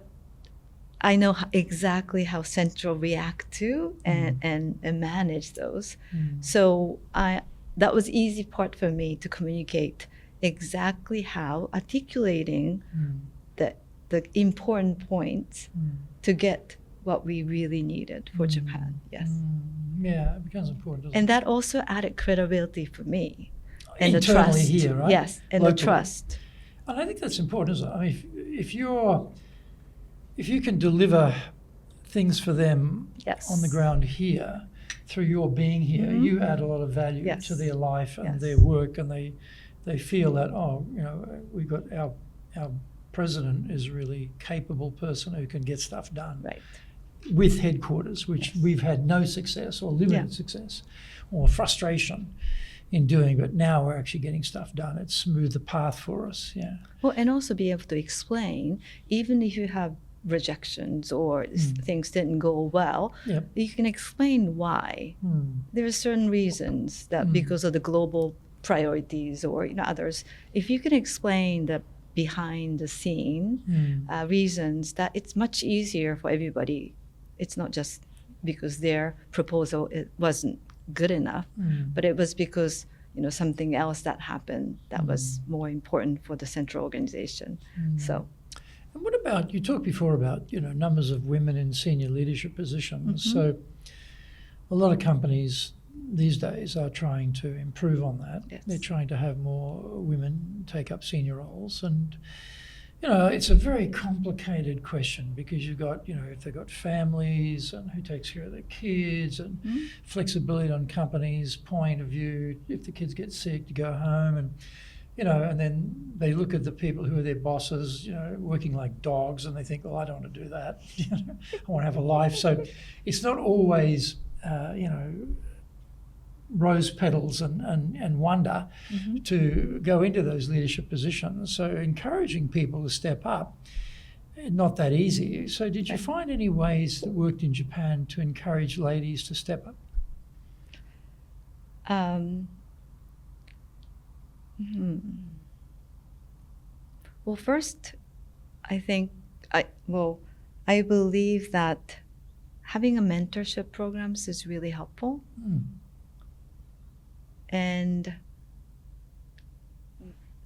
[SPEAKER 2] I know exactly how Central react to and manage those. So that was easy part for me to communicate exactly how articulating the important points to get what we really needed for Japan. Yes.
[SPEAKER 1] Yeah, it becomes important.
[SPEAKER 2] And that also added credibility for me. And
[SPEAKER 1] Internally
[SPEAKER 2] the trust.
[SPEAKER 1] here, right?
[SPEAKER 2] Yes, and
[SPEAKER 1] Locally.
[SPEAKER 2] the trust.
[SPEAKER 1] And I think that's important, isn't it? I mean, if you can deliver things for them on the ground here, through your being here, you add a lot of value to their life and their work, and they feel that, we got our president is a really capable person who can get stuff done.
[SPEAKER 2] Right.
[SPEAKER 1] With headquarters, which we've had no success or limited success or frustration in doing, but now we're actually getting stuff done. It's smoothed the path for us. Yeah.
[SPEAKER 2] Well, and also be able to explain, even if you have rejections or things didn't go well, you can explain why. There are certain reasons that because of the global priorities or others, if you can explain the behind the scene reasons, that it's much easier for everybody. It's not just because their proposal wasn't good enough, but it was because something else that happened that was more important for the central organization. So.
[SPEAKER 1] And what about, you talked before about, numbers of women in senior leadership positions. So a lot of companies these days are trying to improve on that.
[SPEAKER 2] Yes.
[SPEAKER 1] They're trying to have more women take up senior roles. And, it's a very complicated question because you've got, if they've got families and who takes care of their kids and flexibility on companies' point of view, if the kids get sick, to go home and, and then they look at the people who are their bosses, working like dogs, and they think, well, I don't want to do that. I want to have a life. So it's not always, rose petals and wonder to go into those leadership positions. So encouraging people to step up, not that easy. So did you find any ways that worked in Japan to encourage ladies to step up?
[SPEAKER 2] Well, first, I think I believe that having a mentorship programs is really helpful. And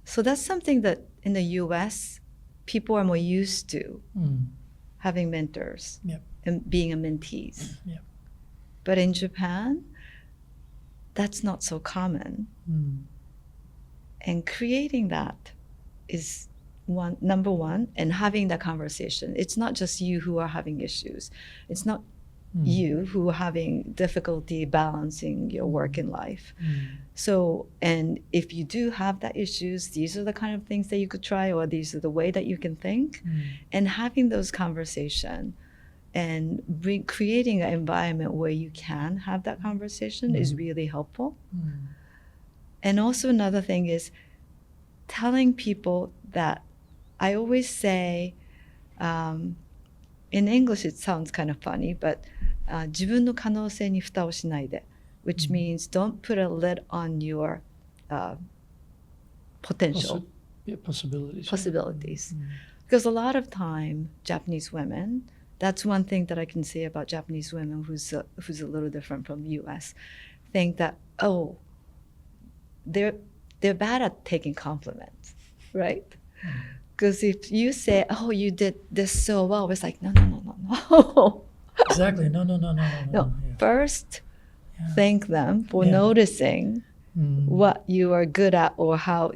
[SPEAKER 2] so that's something that in the US, people are more used to having mentors and being a mentees. But in Japan, that's not so common. And creating that is number one, and having that conversation. It's not just you who are having issues. It's not you who are having difficulty balancing your work and life. So, and if you do have that issues, these are the kind of things that you could try, or these are the way that you can think. And having those conversation and creating an environment where you can have that conversation is really helpful. And also another thing is telling people that I always say, in English it sounds kind of funny, but 自分の可能性に蓋をしないで, which means don't put a lid on your potential. Possibilities. Because a lot of time, Japanese women, that's one thing that I can say about Japanese women who's a little different from US, think that, they're bad at taking compliments, right? Because if you say, you did this so well, it's like, no.
[SPEAKER 1] Exactly. No.
[SPEAKER 2] No. First, thank them for noticing what you are good at, or how,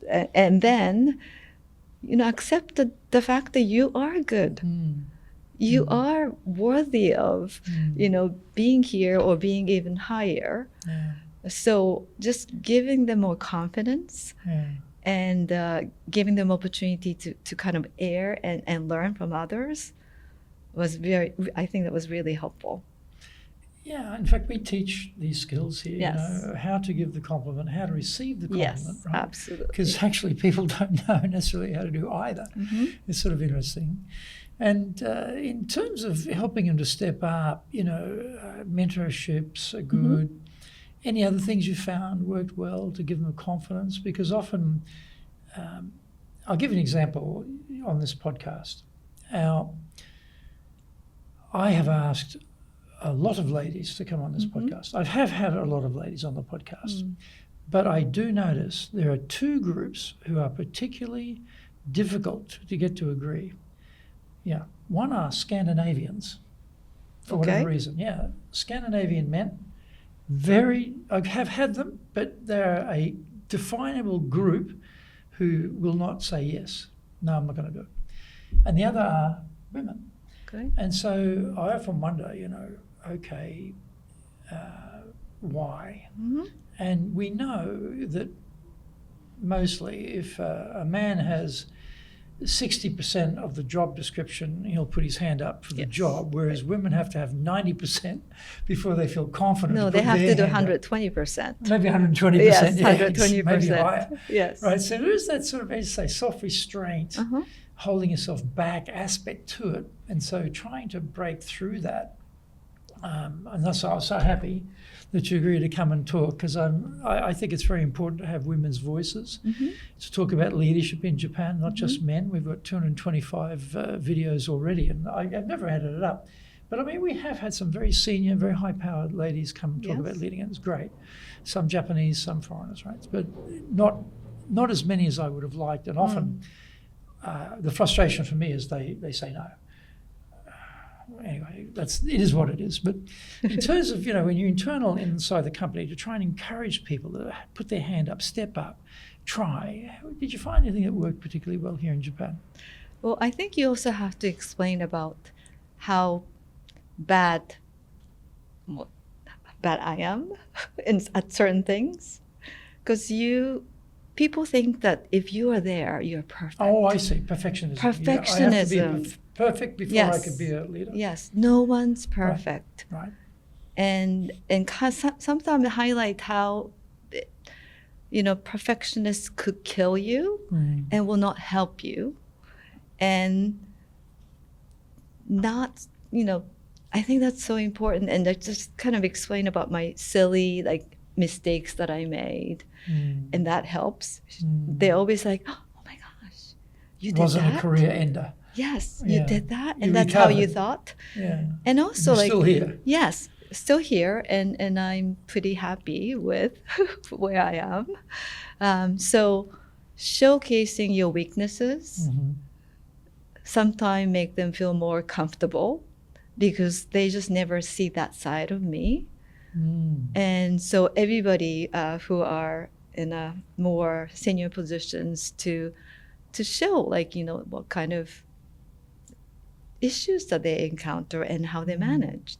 [SPEAKER 2] and then, accept the fact that you are good. You are worthy of, being here or being even higher. So just giving them more confidence and giving them opportunity to kind of air and learn from others I think that was really helpful.
[SPEAKER 1] Yeah, in fact, we teach these skills here,
[SPEAKER 2] Yes.
[SPEAKER 1] you know, how to give the compliment, how to receive the compliment,
[SPEAKER 2] Yes,
[SPEAKER 1] right?
[SPEAKER 2] absolutely.
[SPEAKER 1] Because actually people don't know necessarily how to do either. It's sort of interesting. And in terms of helping them to step up, you know, mentorships are good. Any other things you found worked well to give them confidence? Because often, I'll give you an example on this podcast. I have asked a lot of ladies to come on this podcast. I have had a lot of ladies on the podcast. But I do notice there are two groups who are particularly difficult to get to agree. Yeah. One are Scandinavians, for whatever reason. Yeah. Scandinavian men, I have had them, but they're a definable group who will not say yes. No, I'm not going to do it. And the other are women.
[SPEAKER 2] Okay.
[SPEAKER 1] And so I often wonder, you know, okay, why? And we know that mostly if a man has 60% of the job description, he'll put his hand up for the job, whereas women have to have 90% before they feel confident.
[SPEAKER 2] No, they have to do 120%.
[SPEAKER 1] Maybe 120%.
[SPEAKER 2] Yes,
[SPEAKER 1] yeah,
[SPEAKER 2] 120%.
[SPEAKER 1] Maybe higher.
[SPEAKER 2] Yes.
[SPEAKER 1] Right. So there is that sort of, as you say, self-restraint, holding yourself back aspect to it. And so trying to break through that. And that's why I was so happy that you agreed to come and talk, because I think it's very important to have women's voices to talk about leadership in Japan, not just men. We've got 225 videos already, and I've never added it up. But I mean, we have had some very senior, very high-powered ladies come and talk about leading, and it's great. Some Japanese, some foreigners, right? But not as many as I would have liked, and often the frustration for me is they say no. Anyway, it is what it is. But in terms of, you know, when you're internal inside the company, to try and encourage people to put their hand up, step up, try. Did you find anything that worked particularly well here in Japan?
[SPEAKER 2] Well, I think you also have to explain about how bad I am at certain things, because people think that if you are there, you're perfect.
[SPEAKER 1] Oh, I see. Perfectionism.
[SPEAKER 2] Perfectionism.
[SPEAKER 1] I have to be perfect before I could be a leader.
[SPEAKER 2] Yes. No one's perfect.
[SPEAKER 1] Right.
[SPEAKER 2] And sometimes highlight how, you know, perfectionists could kill you and will not help you. And not, you know, I think that's so important. And I just kind of explain about my silly, like, mistakes that I made. And that helps. They're always like, oh my gosh, you did that?
[SPEAKER 1] Wasn't a career ender.
[SPEAKER 2] Yes, you did that, and
[SPEAKER 1] You
[SPEAKER 2] that's
[SPEAKER 1] recovered.
[SPEAKER 2] how you thought.
[SPEAKER 1] Yeah.
[SPEAKER 2] And also,
[SPEAKER 1] You're
[SPEAKER 2] like,
[SPEAKER 1] still here.
[SPEAKER 2] Yes, still here, and I'm pretty happy with where I am. So, showcasing your weaknesses sometimes make them feel more comfortable, because they just never see that side of me. And so everybody who are in a more senior positions to show, like, you know, what kind of issues that they encounter and how they managed.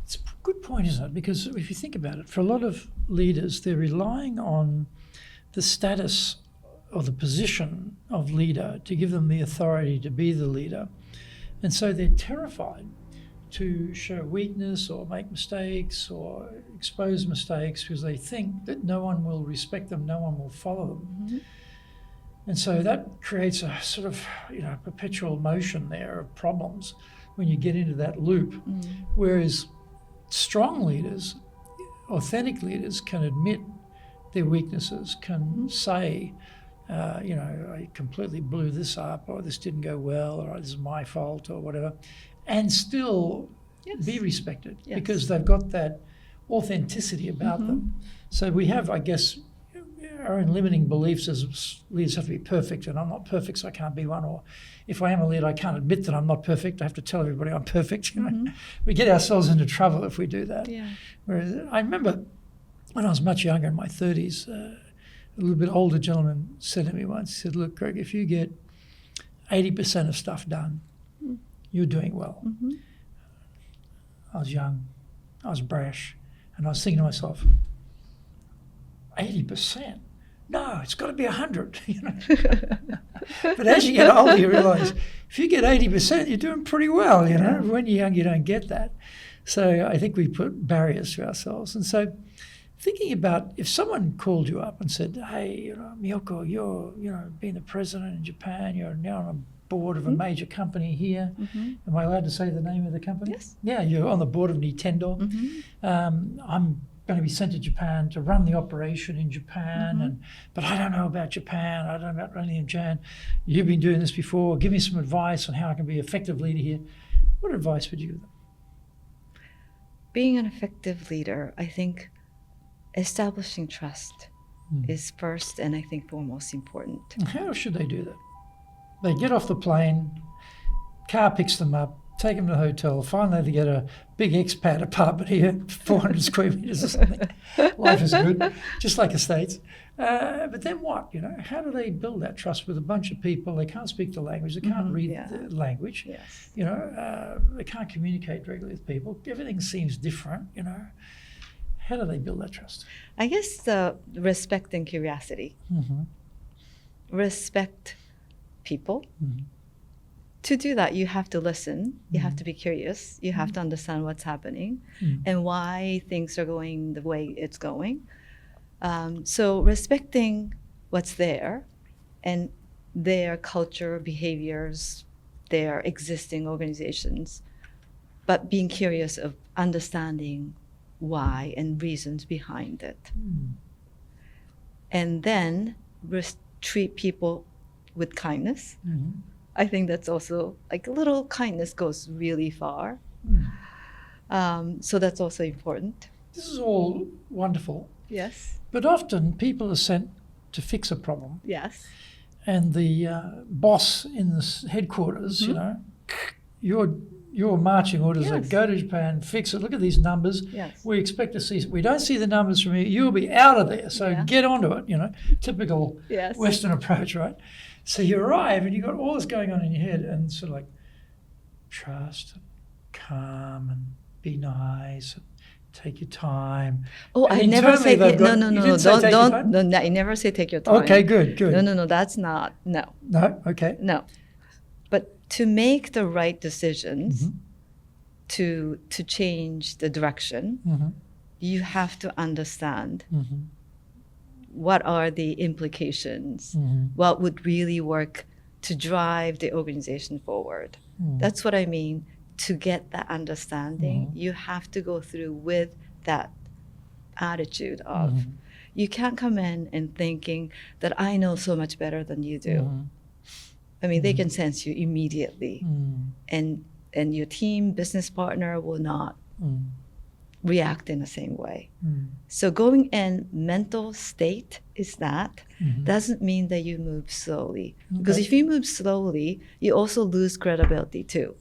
[SPEAKER 1] It's a good point, isn't it? Because if you think about it, for a lot of leaders, they're relying on the status or the position of leader to give them the authority to be the leader. And so they're terrified to show weakness or make mistakes or expose mistakes, because they think that no one will respect them, no one will follow them. And so that creates a sort of, you know, perpetual motion there of problems when you get into that loop. Whereas strong leaders, authentic leaders, can admit their weaknesses, can say, you know, I completely blew this up, or this didn't go well, or this is my fault, or whatever, and still be respected because they've got that authenticity about them. So we have, I guess, our own limiting beliefs as leaders have to be perfect, and I'm not perfect, so I can't be one. Or if I am a leader, I can't admit that I'm not perfect. I have to tell everybody I'm perfect. You know? We get ourselves into trouble if we do that. Whereas I remember when I was much younger, in my 30s, a little bit older gentleman said to me once, he said, look, Greg, if you get 80% of stuff done, you're doing well. I was young, I was brash, and I was thinking to myself, 80%? No, it's got to be 100. You know? But as you get older, you realise if you get 80%, you're doing pretty well, you know. When you're young, you don't get that. So I think we put barriers to ourselves. And so thinking about if someone called you up and said, hey, you know, Miyoko, you're, you know, being the president in Japan, you're now on a board of a major company here. Am I allowed to say the name of the company?
[SPEAKER 2] Yes.
[SPEAKER 1] Yeah, you're on the board of Nintendo. I'm going to be sent to Japan to run the operation in Japan, but I don't know about Japan. I don't know about running in Japan. You've been doing this before. Give me some advice on how I can be an effective leader here. What advice would you give them?
[SPEAKER 2] Being an effective leader, I think establishing trust is first and I think foremost important.
[SPEAKER 1] How should they do that? They get off the plane, car picks them up, take them to the hotel. Finally, they get a big expat apartment here, 400 square meters or something. Life is good, just like the States. But then what? You know, how do they build that trust with a bunch of people? They can't speak the language. They can't read the language.
[SPEAKER 2] Yes.
[SPEAKER 1] You know, they can't communicate regularly with people. Everything seems different. You know, how do they build that trust?
[SPEAKER 2] I guess the respect and curiosity. Respect people. To do that, you have to listen, you have to be curious, you have to understand what's happening and why things are going the way it's going. So respecting what's there and their culture, behaviors, their existing organizations, but being curious of understanding why and reasons behind it. And then treat people with kindness. I think that's also, like, a little kindness goes really far. So that's also important.
[SPEAKER 1] This is all wonderful.
[SPEAKER 2] Yes.
[SPEAKER 1] But often people are sent to fix a problem.
[SPEAKER 2] Yes.
[SPEAKER 1] And the boss in the headquarters, you know, your marching orders are go to Japan, fix it, look at these numbers.
[SPEAKER 2] Yes.
[SPEAKER 1] We expect to see, we don't see the numbers from you, you'll be out of there. So get onto it, you know, typical Western approach, right? So you arrive and you've got all this going on in your head and sort of like trust, calm and be nice, and take your time.
[SPEAKER 2] Oh,
[SPEAKER 1] and
[SPEAKER 2] I never say,
[SPEAKER 1] no,
[SPEAKER 2] don't, I never say take your time.
[SPEAKER 1] Okay, good.
[SPEAKER 2] No, that's not, no.
[SPEAKER 1] No, okay.
[SPEAKER 2] No. But to make the right decisions, to change the direction, you have to understand what are the implications, what would really work to drive the organization forward. That's what I mean. To get that understanding, you have to go through with that attitude of, you can't come in and thinking that I know so much better than you do. I mean, they can sense you immediately, and your team, business partner will not react in the same way. So going in mental state is that, doesn't mean that you move slowly. Because if you move slowly, you also lose credibility too.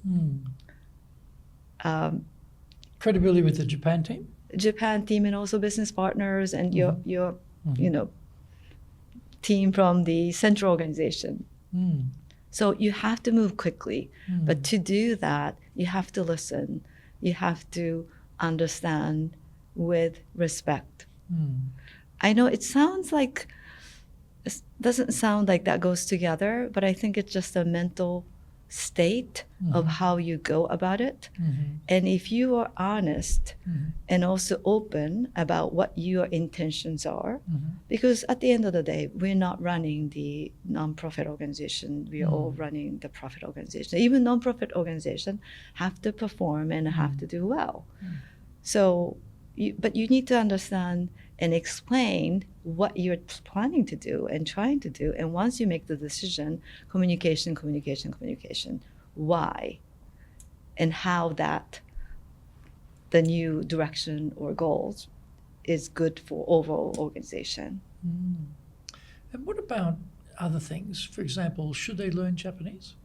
[SPEAKER 1] Credibility with the Japan team?
[SPEAKER 2] Japan team and also business partners and your you know, team from the central organization. So you have to move quickly. But to do that, you have to listen. You have to understand with respect. I know it sounds like, it doesn't sound like that goes together, but I think it's just a mental state of how you go about it. And if you are honest and also open about what your intentions are, because at the end of the day, we're not running the nonprofit organization, we are all running the profit organization. Even nonprofit organizations have to perform and have to do well. So, but you need to understand and explain what you're planning to do and trying to do. And once you make the decision, communication, why and how that the new direction or goals is good for overall organization.
[SPEAKER 1] And what about other things? For example, should they learn Japanese?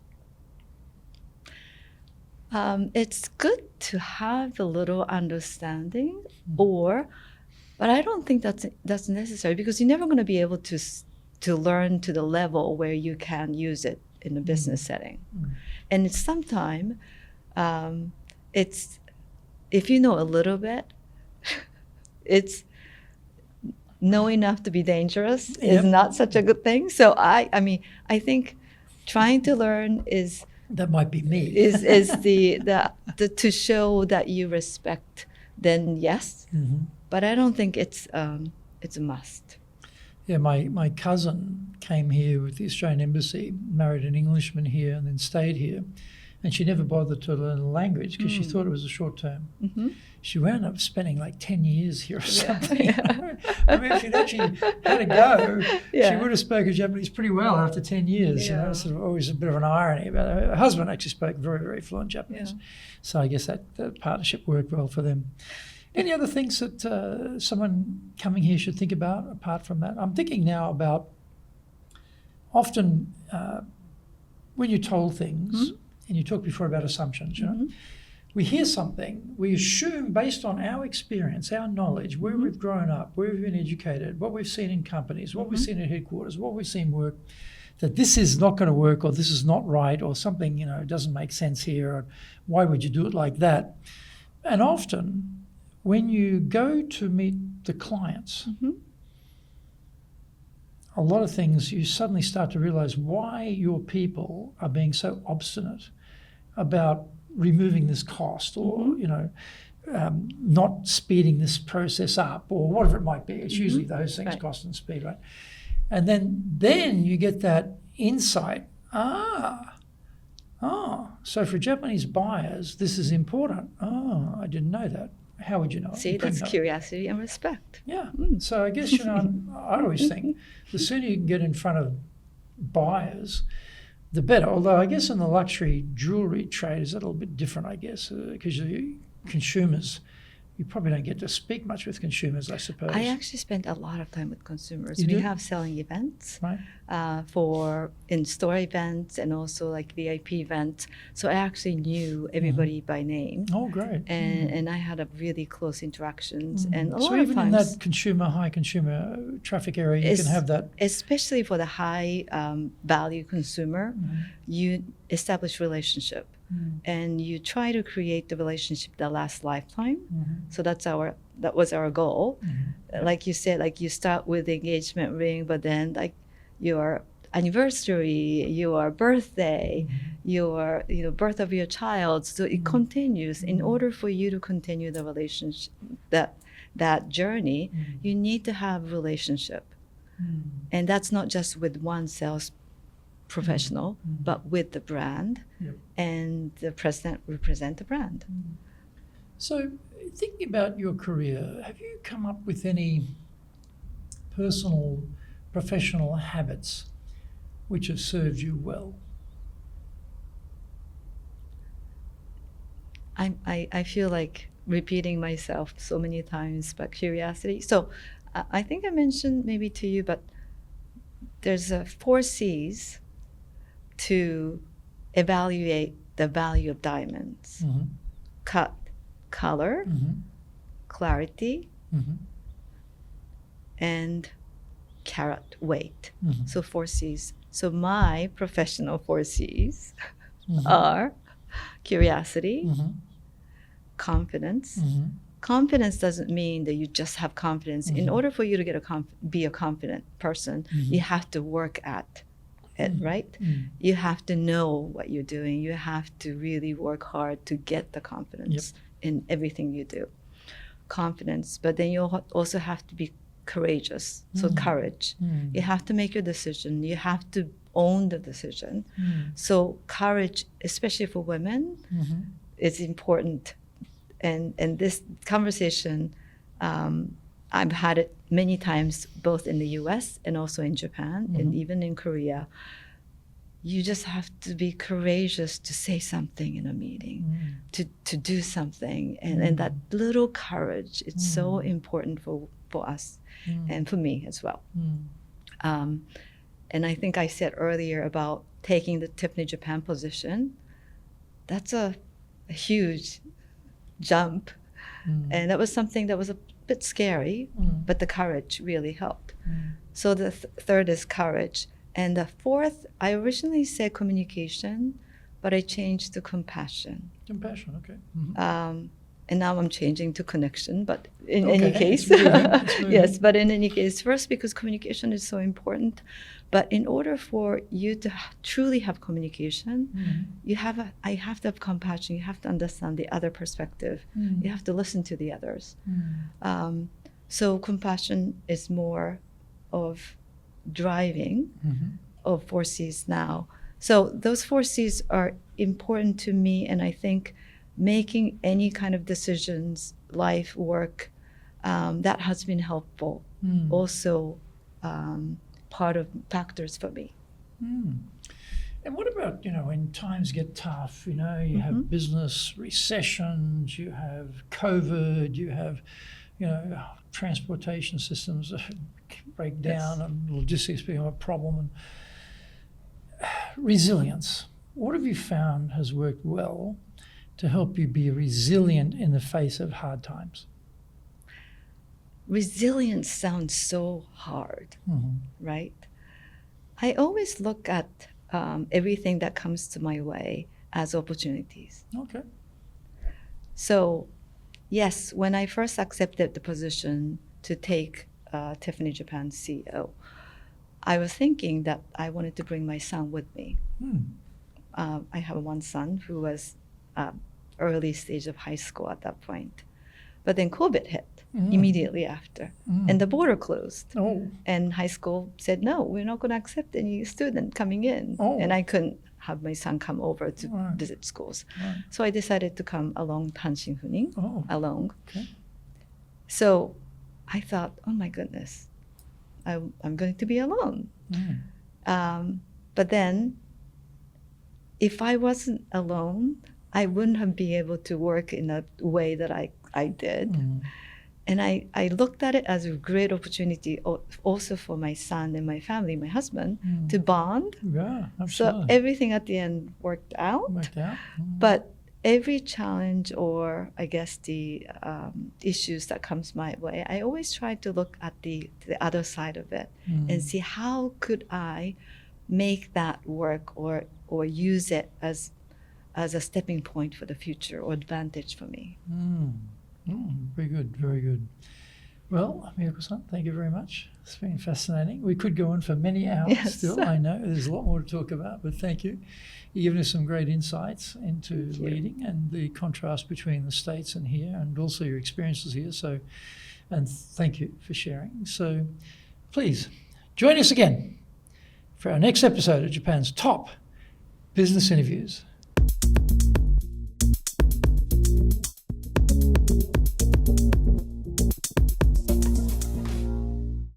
[SPEAKER 2] It's good to have a little understanding, but I don't think that's necessary, because you're never going to be able to learn to the level where you can use it in a business setting. And it's sometimes, it's, if you know a little bit, it's know enough to be dangerous is not such a good thing. So I mean, I think trying to learn is
[SPEAKER 1] That might be me.
[SPEAKER 2] is the to show that you respect, then yes. But I don't think it's a must.
[SPEAKER 1] Yeah, my cousin came here with the Australian Embassy, married an Englishman here, and then stayed here. And she never bothered to learn the language because she thought it was a short term. She wound up spending like 10 years here or something. I mean, if she'd actually had a go, she would have spoken Japanese pretty well after 10 years. You know, sort of always a bit of an irony about it. Her husband actually spoke very, very fluent Japanese. So I guess that partnership worked well for them. Any other things that someone coming here should think about apart from that? I'm thinking now about often when you're told things, and you talked before about assumptions, you know, we hear something, we assume based on our experience, our knowledge, where we've grown up, where we've been educated, what we've seen in companies, what we've seen at headquarters, what we've seen work, that this is not going to work or this is not right or something, you know, doesn't make sense here or why would you do it like that? And often when you go to meet the clients, a lot of things you suddenly start to realize why your people are being so obstinate about removing this cost or, you know, not speeding this process up or whatever it might be. It's usually those things, cost and speed, right? And then you get that insight. So for Japanese buyers, this is important. I didn't know that. How would you know?
[SPEAKER 2] See, that's curiosity and respect.
[SPEAKER 1] Yeah. So I guess, you know, I always think the sooner you can get in front of buyers, the better. Although I guess in the luxury jewelry trade is a little bit different, I guess, because consumers, you probably don't get to speak much with consumers, I suppose.
[SPEAKER 2] I actually spend a lot of time with consumers.
[SPEAKER 1] You
[SPEAKER 2] we
[SPEAKER 1] do?
[SPEAKER 2] have selling events
[SPEAKER 1] Right.
[SPEAKER 2] for in-store events and also like VIP events. So I actually knew everybody by name.
[SPEAKER 1] Oh, great.
[SPEAKER 2] And I had a really close interactions. And a
[SPEAKER 1] So
[SPEAKER 2] lot of
[SPEAKER 1] even in
[SPEAKER 2] times,
[SPEAKER 1] that high consumer traffic area, you can have that.
[SPEAKER 2] especially for the high value consumer, you establish relationship. And you try to create the relationship that lasts lifetime. So that was our goal. Like you said, like you start with the engagement ring, but then like your anniversary, your birthday, your birth of your child. So it continues. In order for you to continue the relationship, that journey, you need to have relationship. And that's not just with one sales professional, but with the brand, and the president represent the brand.
[SPEAKER 1] So thinking about your career, have you come up with any personal, professional habits which have served you well?
[SPEAKER 2] I feel like repeating myself so many times, but curiosity. So I think I mentioned maybe to you, but there's 4 C's to evaluate the value of diamonds. Cut, color, clarity, and carat weight. So 4 C's. So my professional 4 C's are curiosity, confidence. Confidence doesn't mean that you just have confidence. In order for you to be a confident person, you have to work at it, right? You have to know what you're doing. You have to really work hard to get the confidence in everything you do. Confidence, but then you also have to be courageous. So courage. You have to make your decision. You have to own the decision. So courage, especially for women, is important. And this conversation, I've had it many times, both in the US and also in Japan and even in Korea. You just have to be courageous to say something in a meeting, to do something. And that little courage, it's so important for us and for me as well. And I think I said earlier about taking the Tiffany Japan position. That's a huge jump. And that was something that was a bit scary, but the courage really helped. So the third is courage. And the fourth, I originally said communication, but I changed to compassion.
[SPEAKER 1] Compassion, okay.
[SPEAKER 2] and now I'm changing to connection, but in
[SPEAKER 1] Okay,
[SPEAKER 2] any case,
[SPEAKER 1] it's moving.
[SPEAKER 2] yes, but in any case, first because communication is so important, but in order for you to truly have communication, I have to have compassion, you have to understand the other perspective, you have to listen to the others. So compassion is more of driving of 4 C's now. So those 4 C's are important to me, and I think making any kind of decisions, life, work, that has been helpful. Also part of factors for me.
[SPEAKER 1] And what about, when times get tough, you have business recessions, you have COVID, you have, transportation systems break down, and logistics become a problem, and resilience. What have you found has worked well to help you be resilient in the face of hard times?
[SPEAKER 2] Resilience sounds so hard, right? I always look at everything that comes to my way as opportunities.
[SPEAKER 1] Okay.
[SPEAKER 2] So, yes, when I first accepted the position to take Tiffany Japan CEO, I was thinking that I wanted to bring my son with me. I have one son who was early stage of high school at that point. But then COVID hit immediately after, and the border closed. And high school said, no, we're not going to accept any student coming in. And I couldn't have my son come over to visit schools. So I decided to come along Tanshin Huning, along.
[SPEAKER 1] Okay.
[SPEAKER 2] So I thought, oh my goodness, I'm going to be alone. But then if I wasn't alone, I wouldn't have been able to work in a way that I did. And I looked at it as a great opportunity also for my son and my family, my husband, to bond.
[SPEAKER 1] Yeah, absolutely.
[SPEAKER 2] So everything at the end worked out. But every challenge, or I guess the issues that comes my way, I always try to look at the other side of it and see how could I make that work or use it as a stepping point for the future or advantage for me.
[SPEAKER 1] Very good, very good. Well, Miyoko-san, thank you very much. It's been fascinating. We could go on for many hours still, I know. There's a lot more to talk about, but thank you. You've given us some great insights into leading and the contrast between the States and here, and also your experiences here. So, and thank you for sharing. So please join us again for our next episode of Japan's top business interviews.